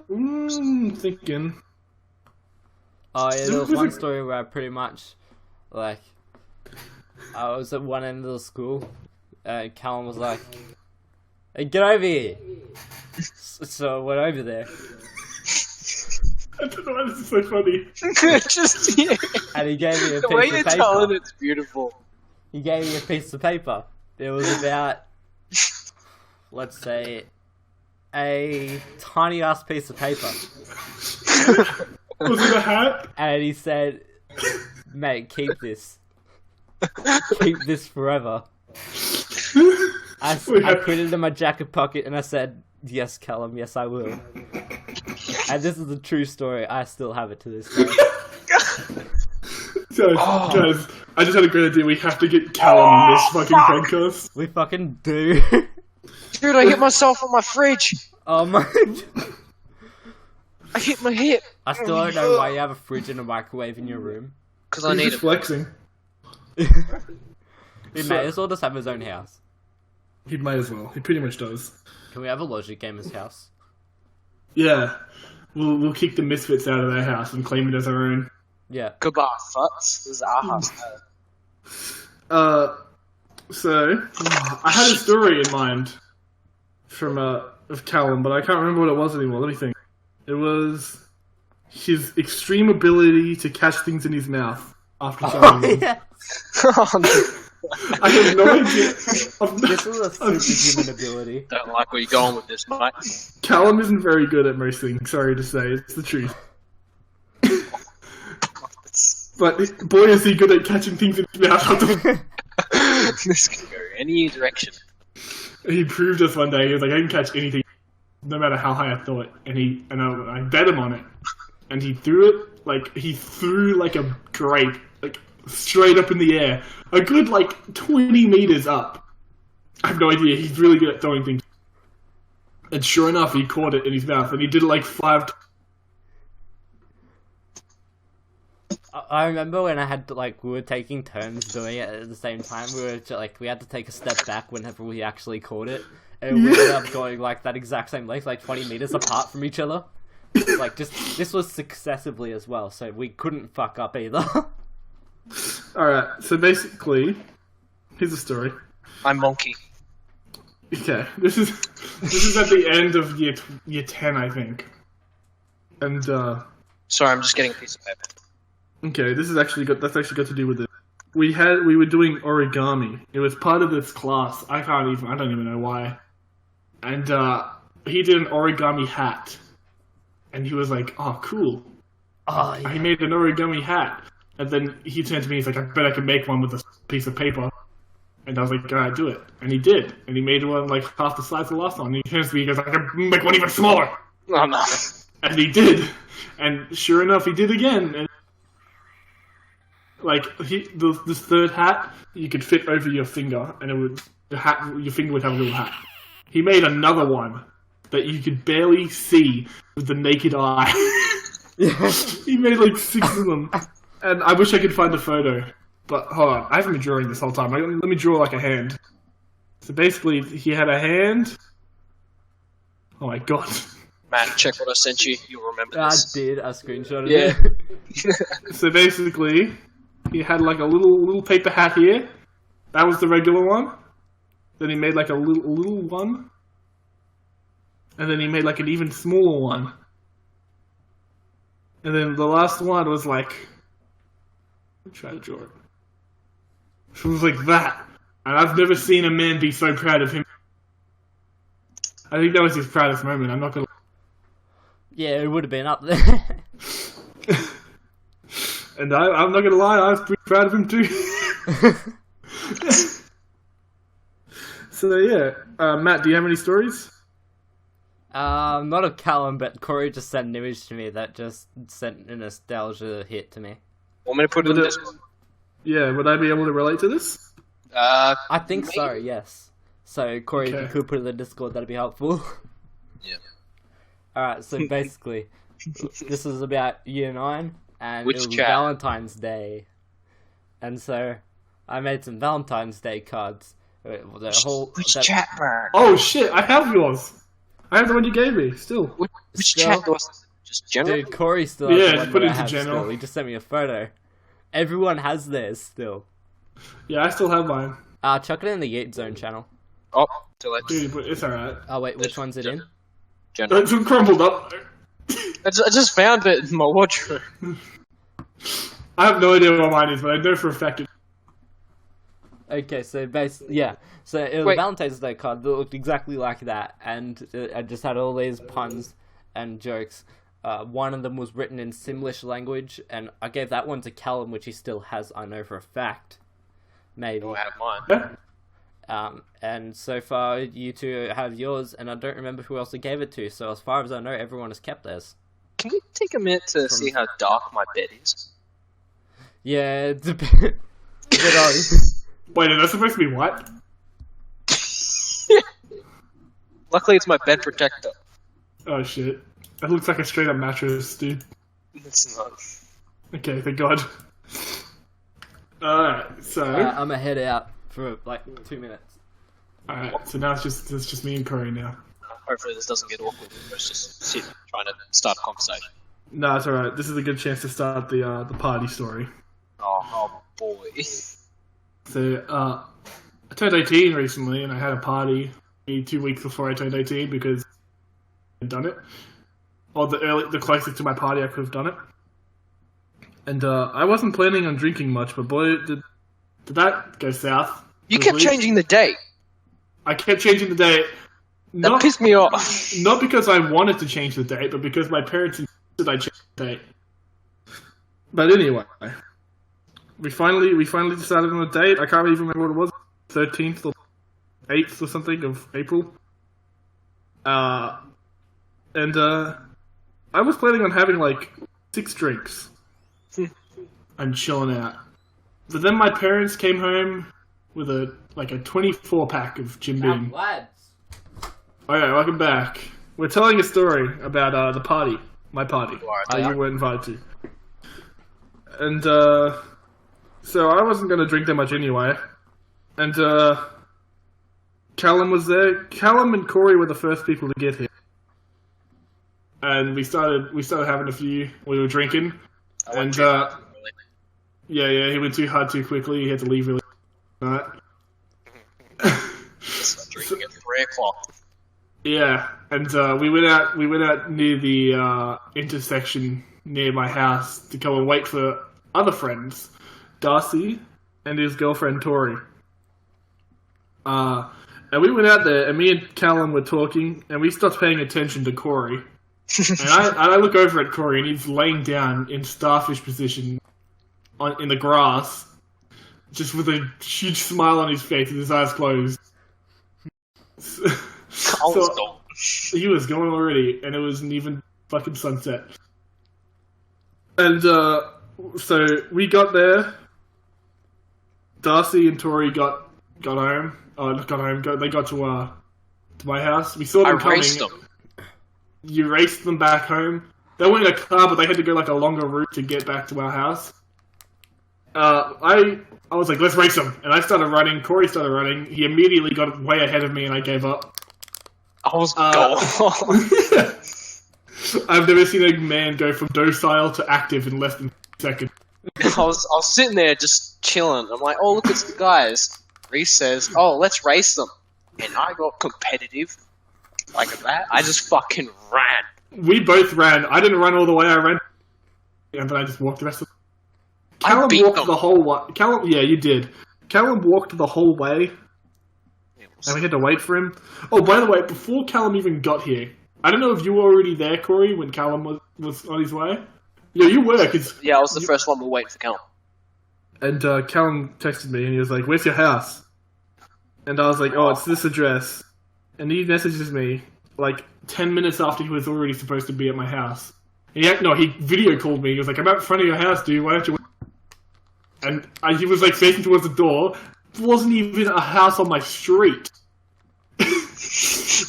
Thinking. Oh yeah, there was one story where I pretty much, like, I was at one end of the school, and Callum was like, "Hey, get over here!" So I went over there. I don't know why this is so funny. Just, yeah. And he gave me a The way piece you're of paper. telling it's beautiful. He gave me a piece of paper. There was about, let's say, a tiny ass piece of paper. Was it a hat? And he said, "Mate, keep this. Keep this forever." I put it in my jacket pocket and I said, "Yes, Callum, yes I will." And this is a true story. I still have it to this day. Guys, I just had a great idea. We have to get Callum on this fucking podcast. We fucking do. Dude, I hit myself on my fridge. Oh my... I hit my hip. I still don't know why you have a fridge and a microwave in your room. Because I He's need just it. flexing. He may as well just have his own house. He might as well. He pretty much does. Can we have a Logic Gamer's house? Yeah. We'll kick the misfits out of their house and claim it as our own. Yeah. Goodbye, futs. This is our house. So, I had a story in mind from, of Callum, but I can't remember what it was anymore. Let me think. It was his extreme ability to catch things in his mouth after something. Yeah. I have no idea. This is a superhuman ability. Don't like where you're going with this, mate. Callum isn't very good at most things, sorry to say. It's the truth. But boy is he good at catching things in his mouth. This can go any direction. He proved us one day. He was like, I can catch anything, no matter how high I throw it. And I bet him on it. And he threw it like a grape, like straight up in the air, a good like 20 meters up. I have no idea. He's really good at throwing things. And sure enough, he caught it in his mouth, and he did it like 5 times. I remember when I had to, like, we were taking turns doing it at the same time. We had to take a step back whenever we actually caught it. And we ended up going, like, that exact same length, like 20 meters apart from each other. Like, this was successively as well, so we couldn't fuck up either. Alright, so basically, here's the story. I'm monkey. Okay, this is at the end of year 10, I think. And, Sorry, I'm just getting a piece of paper. okay, that's actually got to do with it. We were doing origami. It was part of this class. I don't even know why. And, he did an origami hat. And he was like, oh, cool. Oh, yeah. He made an origami hat. And then he turned to me, he's like, I bet I can make one with this piece of paper. And I was like, alright, do it. And he did. And he made one like half the size of the last one. And he turns to me, he goes, I can make one even smaller. Oh, no. And he did. And sure enough, he did again. And like, this third hat, you could fit over your finger. And your finger would have a little hat. He made another one that you could barely see with the naked eye. He made like 6 of them. And I wish I could find the photo. But hold on, I haven't been drawing this whole time. Let me draw like a hand. So basically, he had a hand. Oh my god. Matt, check what I sent you. You'll remember I this. did. I screenshotted Yeah. So basically, he had like a little paper hat here. That was the regular one. Then he made like a little one. And then he made like an even smaller one. And then the last one was like... Let me try to draw it. It was like that. And I've never seen a man be so proud of him. I think that was his proudest moment, I'm not gonna... Yeah, it would have been up there. And I'm not gonna lie, I was pretty proud of him too. So yeah, Matt, do you have any stories? Not of Callum, but Corey just sent an image to me that just sent a nostalgia hit to me. Want me to put it in this one? Yeah, would I be able to relate to this? I think maybe. so, yes. So, Corey, if you could put it in the Discord, that'd be helpful. Yeah. Alright, so basically, this is about year 9, and Which it was chat? Valentine's Day. And so, I made some Valentine's Day cards. Which chat, bro? Oh shit! I have yours. I have the one you gave me. Still. Which Still? chat was it? Just general? Dude, Corey still has Yeah, the just one put that it I into have general. still. He just sent me a photo. Everyone has theirs still. Yeah, I still have mine. Chuck it in the Yeet Zone channel. Oh, too late. Dude, but it's alright. Oh wait, which one's it in? General. It's crumbled up. I just found it in my wardrobe. I have no idea what mine is, but I know for a fact it. Okay, so yeah. So it was a Wait. Valentine's Day card that looked exactly like that, and I just had all these puns and jokes. One of them was written in Simlish language, and I gave that one to Callum, which he still has, I know for a fact. Maybe. I have mine. Yeah. And so far, you two have yours, and I don't remember who else I gave it to, so as far as I know, everyone has kept theirs. Can you take a minute to see how dark my bed is? Yeah, it's a bit... Wait, are they supposed to be white? Luckily, it's my bed protector. Oh shit. That looks like a straight up mattress, dude. It's not. Okay, thank God. Alright, so. I'm gonna head out for like 2 minutes. Alright, so now it's just me and Corey now. Hopefully, this doesn't get awkward. It's just sitting trying to start a conversation. No, it's alright. This is a good chance to start the party story. Oh boy. So, I turned 18 recently, and I had a party 2 weeks before I turned 18 because I had done it. Or the closest to my party I could have done it. And I wasn't planning on drinking much, but boy, did that go south. You kept changing the date. I kept changing the date. That pissed me off. Not because I wanted to change the date, but because my parents insisted I change the date. But anyway, we finally decided on a date. I can't even remember what it was. 13th or 8th or something of April. And I was planning on having like 6 drinks and chilling out. But then my parents came home with a 24 pack of Jim Beam. Lads. Alright, welcome back. We're telling a story about the party. My party. That you weren't invited to. And so I wasn't going to drink that much anyway. And Callum was there. Callum and Corey were the first people to get here. And we started having a few. We were drinking. And yeah, he went too hard too quickly. He had to leave really night. Drinking at 3 o'clock. Yeah, and we went out near the intersection near my house to go and wait for other friends, Darcy and his girlfriend Tori. And we went out there, and me and Callum were talking, and we stopped paying attention to Corey. And I look over at Corey, and he's laying down in starfish position in the grass, just with a huge smile on his face and his eyes closed. He was gone already, and it wasn't even fucking sunset. And so we got there. Darcy and Tori got home. Not got home. They got to my house. We saw them coming. I raced them. You raced them back home. They went in a car, but they had to go like a longer route to get back to our house. I was like, let's race them, and I started running. Corey started running. He immediately got way ahead of me, and I gave up. I was gone. I've never seen a man go from docile to active in less than a second. I was sitting there just chilling. I'm like, oh, look, it's the guys. Reece says, oh, let's race them. And I got competitive like that. I just fucking ran. We both ran. I didn't run all the way. I ran, and then I just walked the rest of the Callum walked the whole way. Yeah, you did. Callum walked the whole way, and we had to wait for him. Oh, by the way, before Callum even got here, I don't know if you were already there, Corey, when Callum was on his way. Yeah, you were. Yeah, I was the first one to wait for Callum. And Callum texted me, and he was like, where's your house? And I was like, oh, it's this address. And he messages me, like, 10 minutes after he was already supposed to be at my house. He video called me. He was like, I'm out in front of your house, dude. Why don't you wait? And he was, like, facing towards the door, wasn't even a house on my street.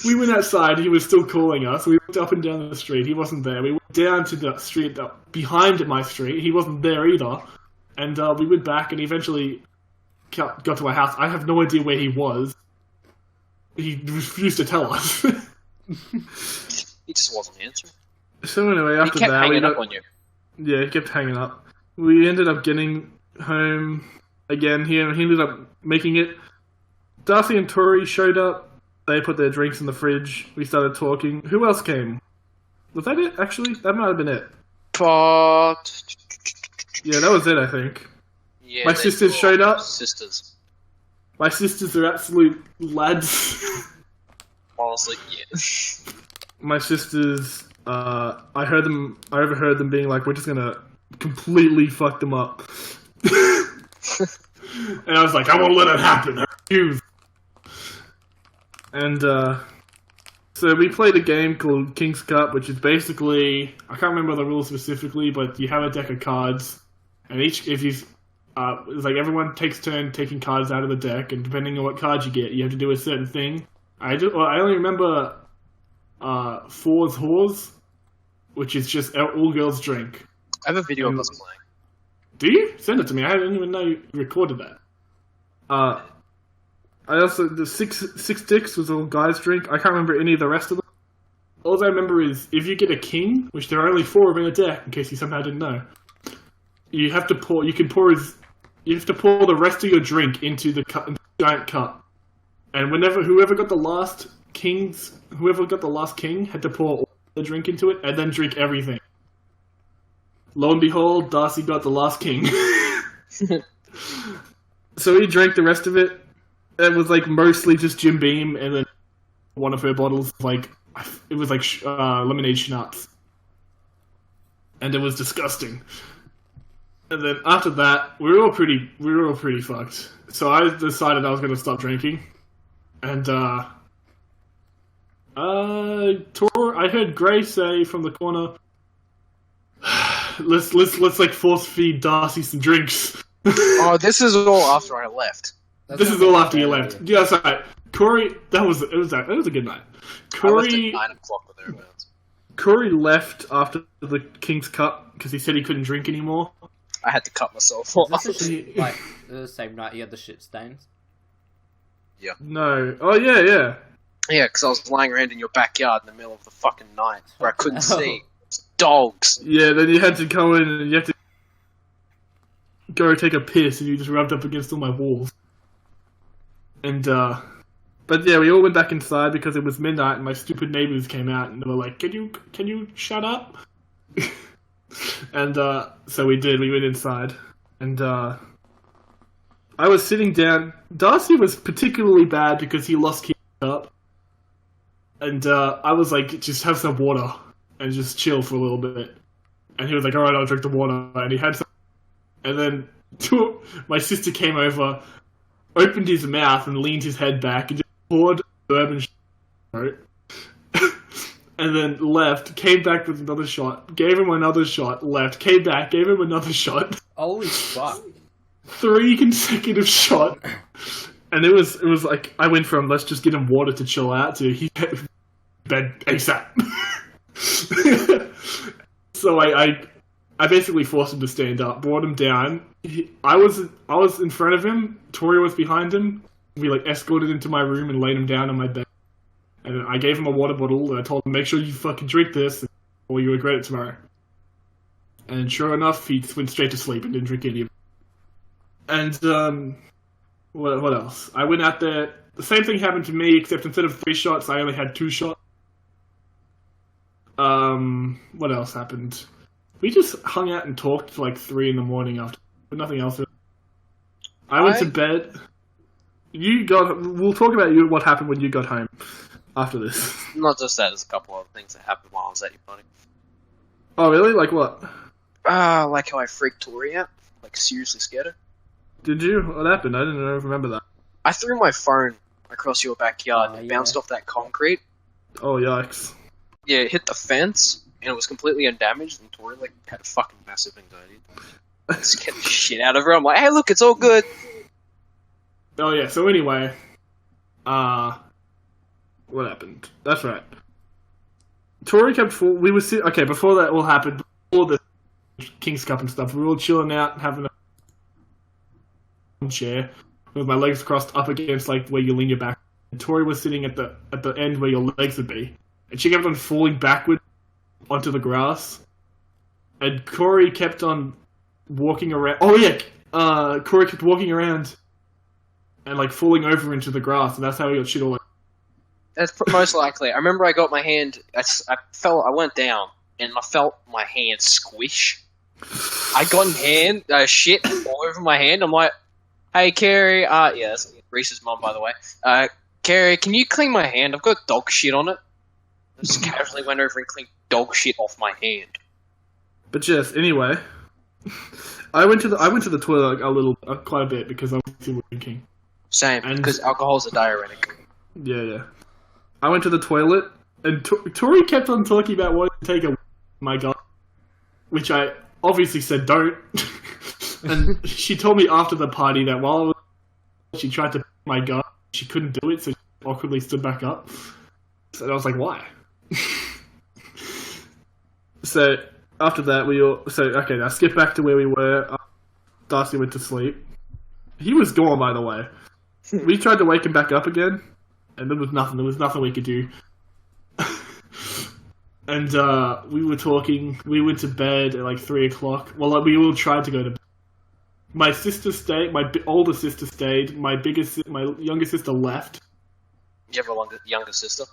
We went outside, he was still calling us. We went up and down the street, he wasn't there. We went down to the street behind my street, he wasn't there either. And we went back and eventually got to my house. I have no idea where he was. He refused to tell us. He just wasn't answering. So anyway, after he kept that... hanging up on you. Yeah, he kept hanging up. We ended up getting home again. He ended up making it. Darcy and Tori showed up. They put their drinks in the fridge. We started talking. Who else came? Was that it, actually? That might have been it. But... Yeah, that was it, I think. Yeah, my sisters showed up. Sisters. My sisters are absolute lads. Honestly, yeah. My sisters, I overheard them being like, we're just gonna completely fuck them up. And I was like, I won't let it happen. I refuse. And, so we played a game called King's Cup, which is basically, I can't remember the rules specifically, but you have a deck of cards, and it's like everyone takes turn taking cards out of the deck, and depending on what cards you get, you have to do a certain thing. I only remember, Four's Whores, which is just all girls drink. I have a video of us playing. Do you? Send it to me. I didn't even know you recorded that. The six dicks was all guys drink. I can't remember any of the rest of them. All I remember is if you get a king, which there are only 4 of in a deck, in case you somehow didn't know, you have to pour. You have to pour the rest of your drink into the giant cup, and whoever got the last king had to pour all the drink into it and then drink everything. Lo and behold, Darcy got the last king. So he drank the rest of it. It was like mostly just Jim Beam, and then one of her bottles, it was like lemonade schnapps, and it was disgusting. And then after that, we were all pretty fucked. So I decided I was going to stop drinking, and I heard Gray say from the corner, let's like force feed Darcy some drinks. Oh, this is all after I left. This is all after you left. Yeah, sorry. Corey, it was a good night. Corey, I left at 9 o'clock or thereabouts. Corey left after the King's Cup because he said he couldn't drink anymore. I had to cut myself off. Like the same night you had the shit stains. Yeah. No. Oh yeah, yeah. Yeah, because I was lying around in your backyard in the middle of the fucking night where I couldn't see. Dogs. Yeah, then you had to go in and you had to go take a piss, and you just rubbed up against all my walls. And but yeah, we all went back inside because it was midnight, and my stupid neighbors came out and they were like, "Can you shut up?" And so we did. We went inside, and I was sitting down. Darcy was particularly bad because he lost King's Cup, and I was like, "Just have some water and just chill for a little bit." And he was like, "All right, I'll drink the water." And he had some, and then my sister came over, opened his mouth and leaned his head back and just poured bourbon and then left, came back with another shot, gave him another shot, left, came back, gave him another shot. Holy fuck. 3 consecutive shots. And it was like, I went from let's just get him water to chill out to he hit bed ASAP. So I basically forced him to stand up, brought him down. I was in front of him, Tori was behind him. We escorted into my room and laid him down on my bed. And I gave him a water bottle and I told him, make sure you fucking drink this or you regret it tomorrow. And sure enough, he went straight to sleep and didn't drink any of it. And what else? I went out there, the same thing happened to me, except instead of 3 shots, I only had 2 shots. What else happened? We just hung out and talked till 3 in the morning after, but nothing else. I went to bed. We'll talk about what happened when you got home after this. Not just that, there's a couple other things that happened while I was at your party. Oh, really? Like what? Like how I freaked Tori out. Seriously scared her. Did you? What happened? I didn't remember that. I threw my phone across your backyard and it bounced off that concrete. Oh, yikes. Yeah, it hit the fence, and it was completely undamaged, and Tori, had a fucking massive anxiety. I scared the shit out of her. I'm like, hey, look, it's all good. Oh yeah. So anyway, what happened? That's right. Tori kept. We were okay. Before that all happened, before the King's Cup and stuff, we were all chilling out, having a chair with my legs crossed up against like where you lean your back. And Tori was sitting at the end where your legs would be, and she kept on falling backward onto the grass. And Corey kept on walking around. Oh yeah, Corey kept walking around and like falling over into the grass, and that's how he got shit all over. That's most likely. I remember I got my hand. I went down and I felt my hand squish. I got shit all over my hand. I'm like, "Hey, Carrie, yeah, that's Reese's mom, by the way. Carrie, can you clean my hand? I've got dog shit on it." I just casually went over and cleaned dog shit off my hand. But yes, anyway, I went to the toilet quite a bit because I was still drinking. Same, because alcohol's a diuretic. Yeah. I went to the toilet, and Tori kept on talking about wanting to take my god, which I obviously said don't. And she told me after the party that while she tried to my god, she couldn't do it, so she awkwardly stood back up. So I was like, why? So after that, okay, now skip back to where we were. Darcy went to sleep. He was gone, by the way. We tried to wake him back up again, and there was nothing. There was nothing we could do. And we were talking. We went to bed at like 3 o'clock. Well, we all tried to go to bed. My sister stayed. My older sister stayed. My younger sister left. You have a younger sister?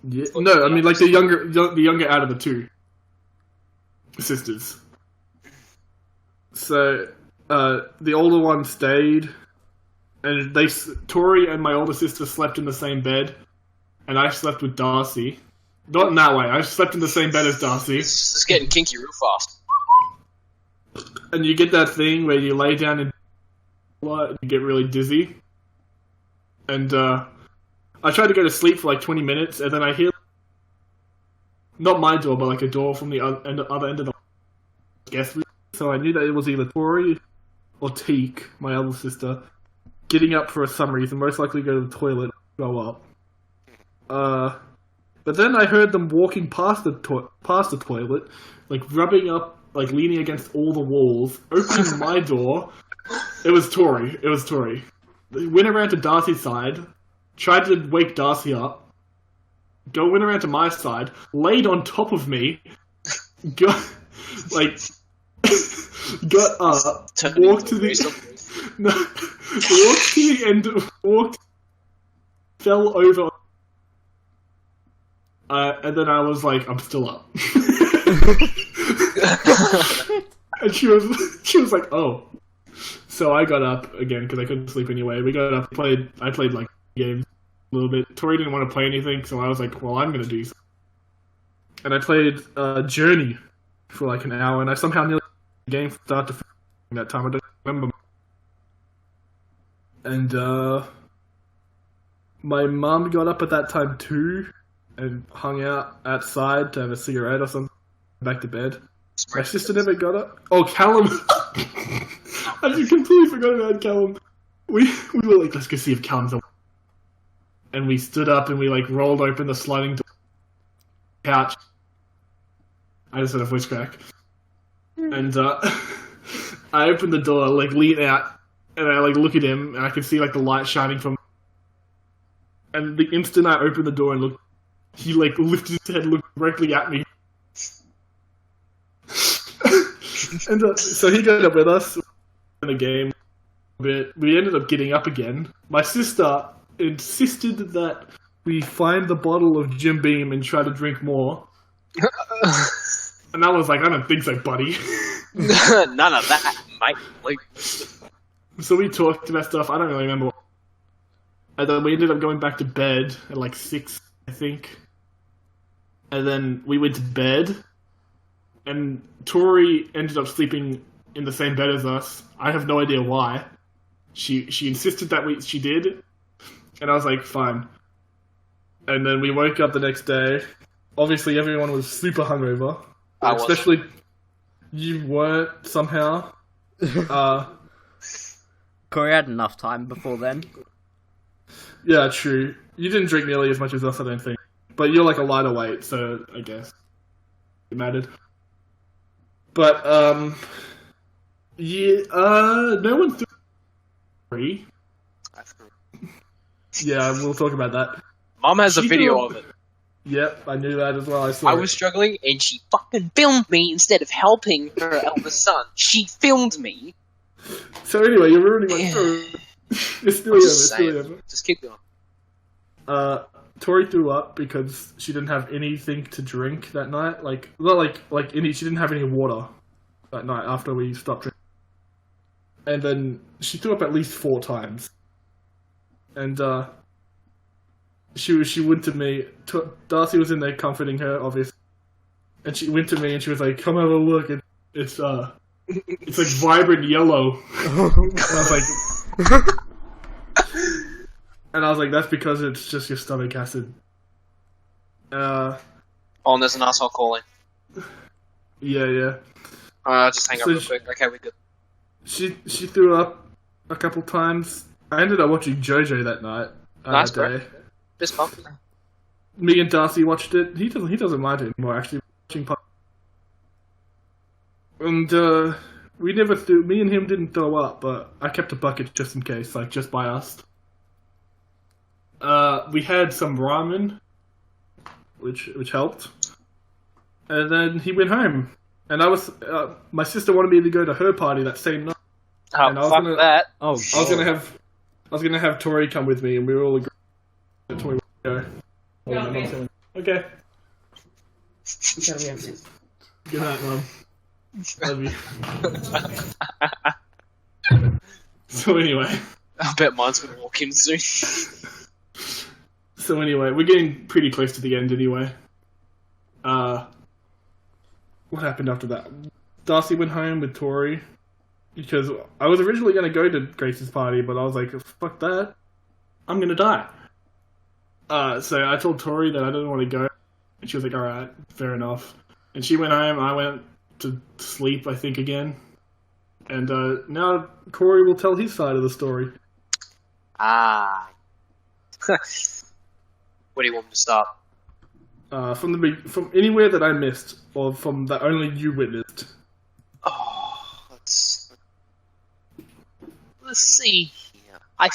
Yeah. No, I mean like the younger out of the two sisters. So the older one stayed, and Tori and my older sister slept in the same bed, and I slept with Darcy. Not in that way. I slept in the same bed as Darcy. This is getting kinky real fast. And you get that thing where you lay down and you get really dizzy. And I tried to go to sleep for like 20 minutes, and then I hear not my door, but like a door from the other end of the guest room. So I knew that it was either Tori or Teak, my other sister, getting up for some reason, most likely go to the toilet, throw up. But then I heard them walking past the toilet, like rubbing up, like leaning against all the walls, opening my door. It was Tori. They went around to Darcy's side, tried to wake Darcy up, went around to my side, laid on top of me, got up, walked to the end, fell over, and then I was like, I'm still up. And she was like, oh. So I got up again because I couldn't sleep anyway. We got up, I played like games a little bit. Tori didn't want to play anything, so I was like, well, I'm gonna do something. And I played Journey for like an hour, and I somehow nearly the game from start to finish that time. I don't remember. And my mum got up at that time too, and hung out outside to have a cigarette or something. Back to bed. My sister never got up. Oh, Callum! I completely forgot about Callum. We were like, let's go see if Callum's up. And we stood up and we like rolled open the sliding door couch. I just had a voice crack. And I opened the door, like lean out, and I like look at him, and I can see like the light shining from. And the instant I opened the door and looked, he like lifted his head, looked directly at me. And so he got up with us in the game a bit. We ended up getting up again. My sister insisted that we find the bottle of Jim Beam and try to drink more. And I was like, I don't think so, buddy. None of that, mate. Like, so we talked about stuff. I don't really remember. And then we ended up going back to bed at like 6, I think. And then we went to bed. And Tori ended up sleeping in the same bed as us. I have no idea why. She insisted that she did. And I was like, fine. And then we woke up the next day. Obviously, everyone was super hungover. Especially you weren't somehow. Corey had enough time before then. Yeah, true. You didn't drink nearly as much as us, I don't think. But you're like a lighter weight, so I guess it mattered. But, yeah, no one threw free. Yeah, we'll talk about that. Mum has a video of it. Yep, I knew that as well. I was struggling, and she fucking filmed me instead of helping her eldest son. She filmed me. So anyway, you're ruining my story. It's still over. Just keep going. Tori threw up because she didn't have anything to drink that night. Like, not like any. She didn't have any water that night after we stopped drinking. And then she threw up at least 4 times. And she went to me. Darcy was in there comforting her, obviously. And she went to me and she was like, "Come have a look. It's like vibrant yellow." And I was like, "That's because it's just your stomach acid." Oh, and there's an asshole calling. Yeah. Just hang up real quick. Okay, we're good. She threw up a couple times. I ended up watching JoJo that night. Nice, that day. bro. Fist bump. Me and Darcy watched it. He doesn't mind it anymore, actually. And me and him didn't throw up, but I kept a bucket just in case, like just by us. We had some ramen, which helped. And then he went home. And my sister wanted me to go to her party that same night. Oh, and I fuck that. Oh, I was gonna have Tori come with me, and we were all agreed that Tori would go. Okay. Good night, Mum. Love you. So anyway. I bet mine's gonna walk in soon. So anyway, we're getting pretty close to the end anyway. What happened after that? Darcy went home with Tori. Because I was originally going to go to Grace's party, but I was like, fuck that. I'm going to die. So I told Tori that I didn't want to go. And she was like, alright, fair enough. And she went home. I went to sleep, I think, again. And now Corey will tell his side of the story. Where do you want me to start? From anywhere that I missed, or from that only you witnessed. Let's see here. I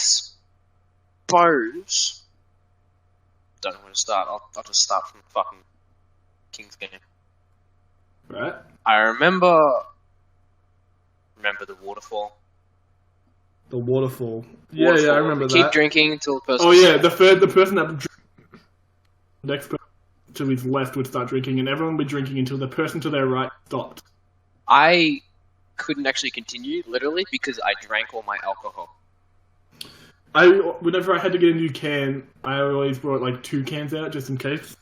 suppose. Don't know where to start. I'll just start from the fucking King's game. Right. I remember the waterfall. The waterfall. Yeah, I remember that. Keep drinking until the person. Oh yeah, the person that the next person to his left would start drinking, and everyone would be drinking until the person to their right stopped. I couldn't actually continue, literally, because I drank all my alcohol. Whenever I had to get a new can, I always brought like 2 cans out just in case.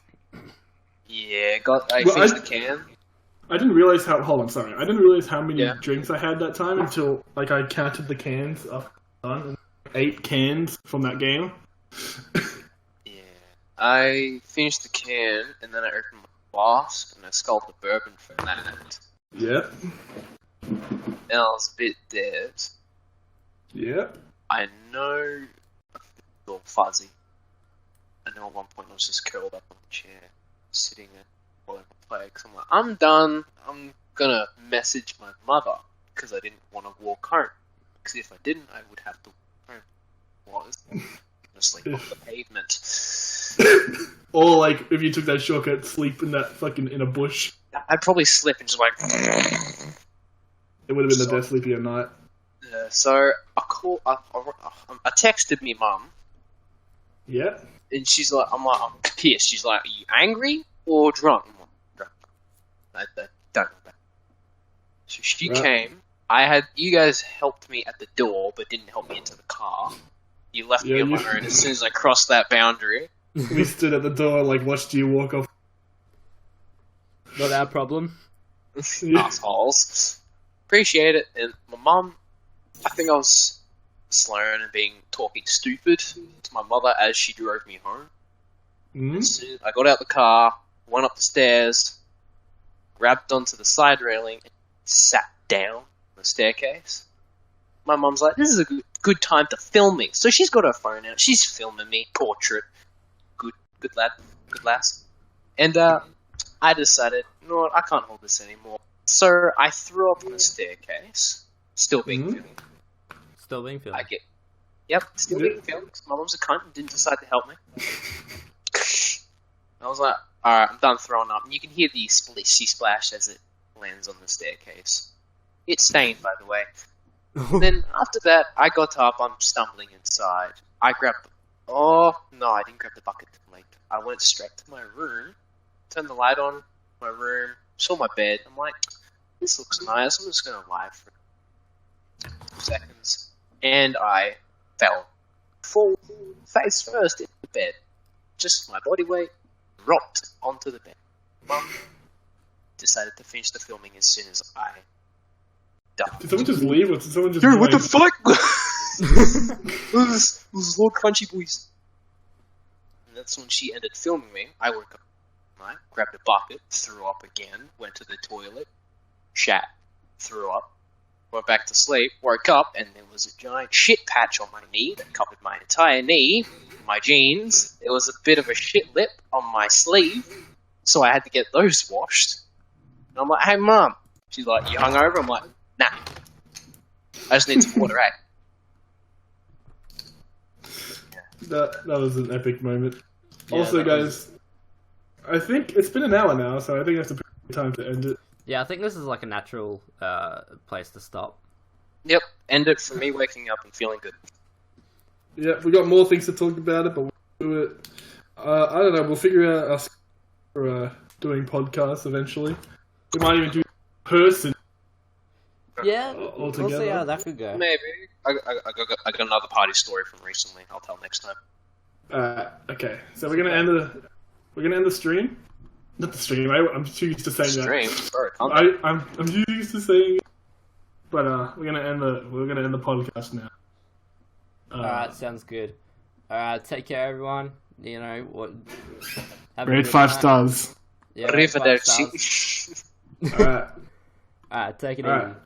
Yeah, I finished the can. I didn't realize how. Hold on, sorry. I didn't realize how many drinks I had that time until like I counted the cans up. 8 cans from that game. Yeah, I finished the can and then I opened my flask and I sculled the bourbon from that. Yep. And I was a bit dead. Yep. I know I feel fuzzy. I know at one point I was just curled up on the chair, sitting there while I played. Cause I'm like, I'm done. I'm gonna message my mother because I didn't want to walk home. Because if I didn't, I would have to walk home. Was sleep on the pavement. Or like if you took that shortcut, sleep in a bush. I'd probably slip and just like. It would have been the best sleepy at night. So I texted me mum. Yeah. And she's like, I'm pissed. She's like, are you angry or drunk? I'm like, I don't know that. So she came. You guys helped me at the door, but didn't help me into the car. You left me on my own as soon as I crossed that boundary. We stood at the door, like, watched you walk off. Not our problem. Assholes. Appreciate it. And my mum, I think I was slurring and talking stupid to my mother as she drove me home. Mm-hmm. As soon as I got out the car, went up the stairs, grabbed onto the side railing, and sat down on the staircase. my mum's like, this is a good time to film me. So she's got her phone out. She's filming me, portrait. Good lad, good lass. And I decided, you know what, I can't hold this anymore. So I threw up on the staircase. Still being filmed. Still being filmed. Still being filmed. My mum's a cunt and didn't decide to help me. I was like, alright, I'm done throwing up. And you can hear the splishy splash as it lands on the staircase. It's stained, by the way. Then after that, I got up. I'm stumbling inside. I grabbed. Oh no, I didn't grab the bucket too late. I went straight to my room, turned the light on. My room, saw my bed. I'm like, this looks nice. I'm just gonna lie for 2 seconds, and I fell full face first into the bed. Just my body weight rocked onto the bed. Mum decided to finish the filming as soon as I. Did someone just leave, or did someone just... Dude, what the fuck? This was Lord Crunchy Boys. And that's when she ended filming me. I woke up, I grabbed a bucket, threw up again, went to the toilet, shat, threw up, went back to sleep, woke up, and there was a giant shit patch on my knee that covered my entire knee, my jeans. There was a bit of a shit lip on my sleeve, so I had to get those washed. And I'm like, hey, Mum. She's like, you hungover? I'm like, nah. I just need some water, eh? That was an epic moment. Yeah, also, guys, I think it's been an hour now, so I think that's a pretty good time to end it. Yeah, I think this is like a natural place to stop. Yep, end it for me waking up and feeling good. Yeah, we got more things to talk about it, but we'll do it. I don't know, we'll figure out us for doing podcasts eventually. We might even do in person. Yeah, altogether. we'll see how that could go. Maybe. I got another party story from recently. I'll tell next time. Okay, so we're gonna end the stream. Not the stream. I'm too used to saying Stream. that. Sorry, I'm too used to saying it. But we're gonna end the podcast now. Alright, sounds good. Alright, take care, everyone. You know what? Rate 5 stars. Yeah, rate 5 Arrivederci. stars. Alright. Alright, take it Alright. easy.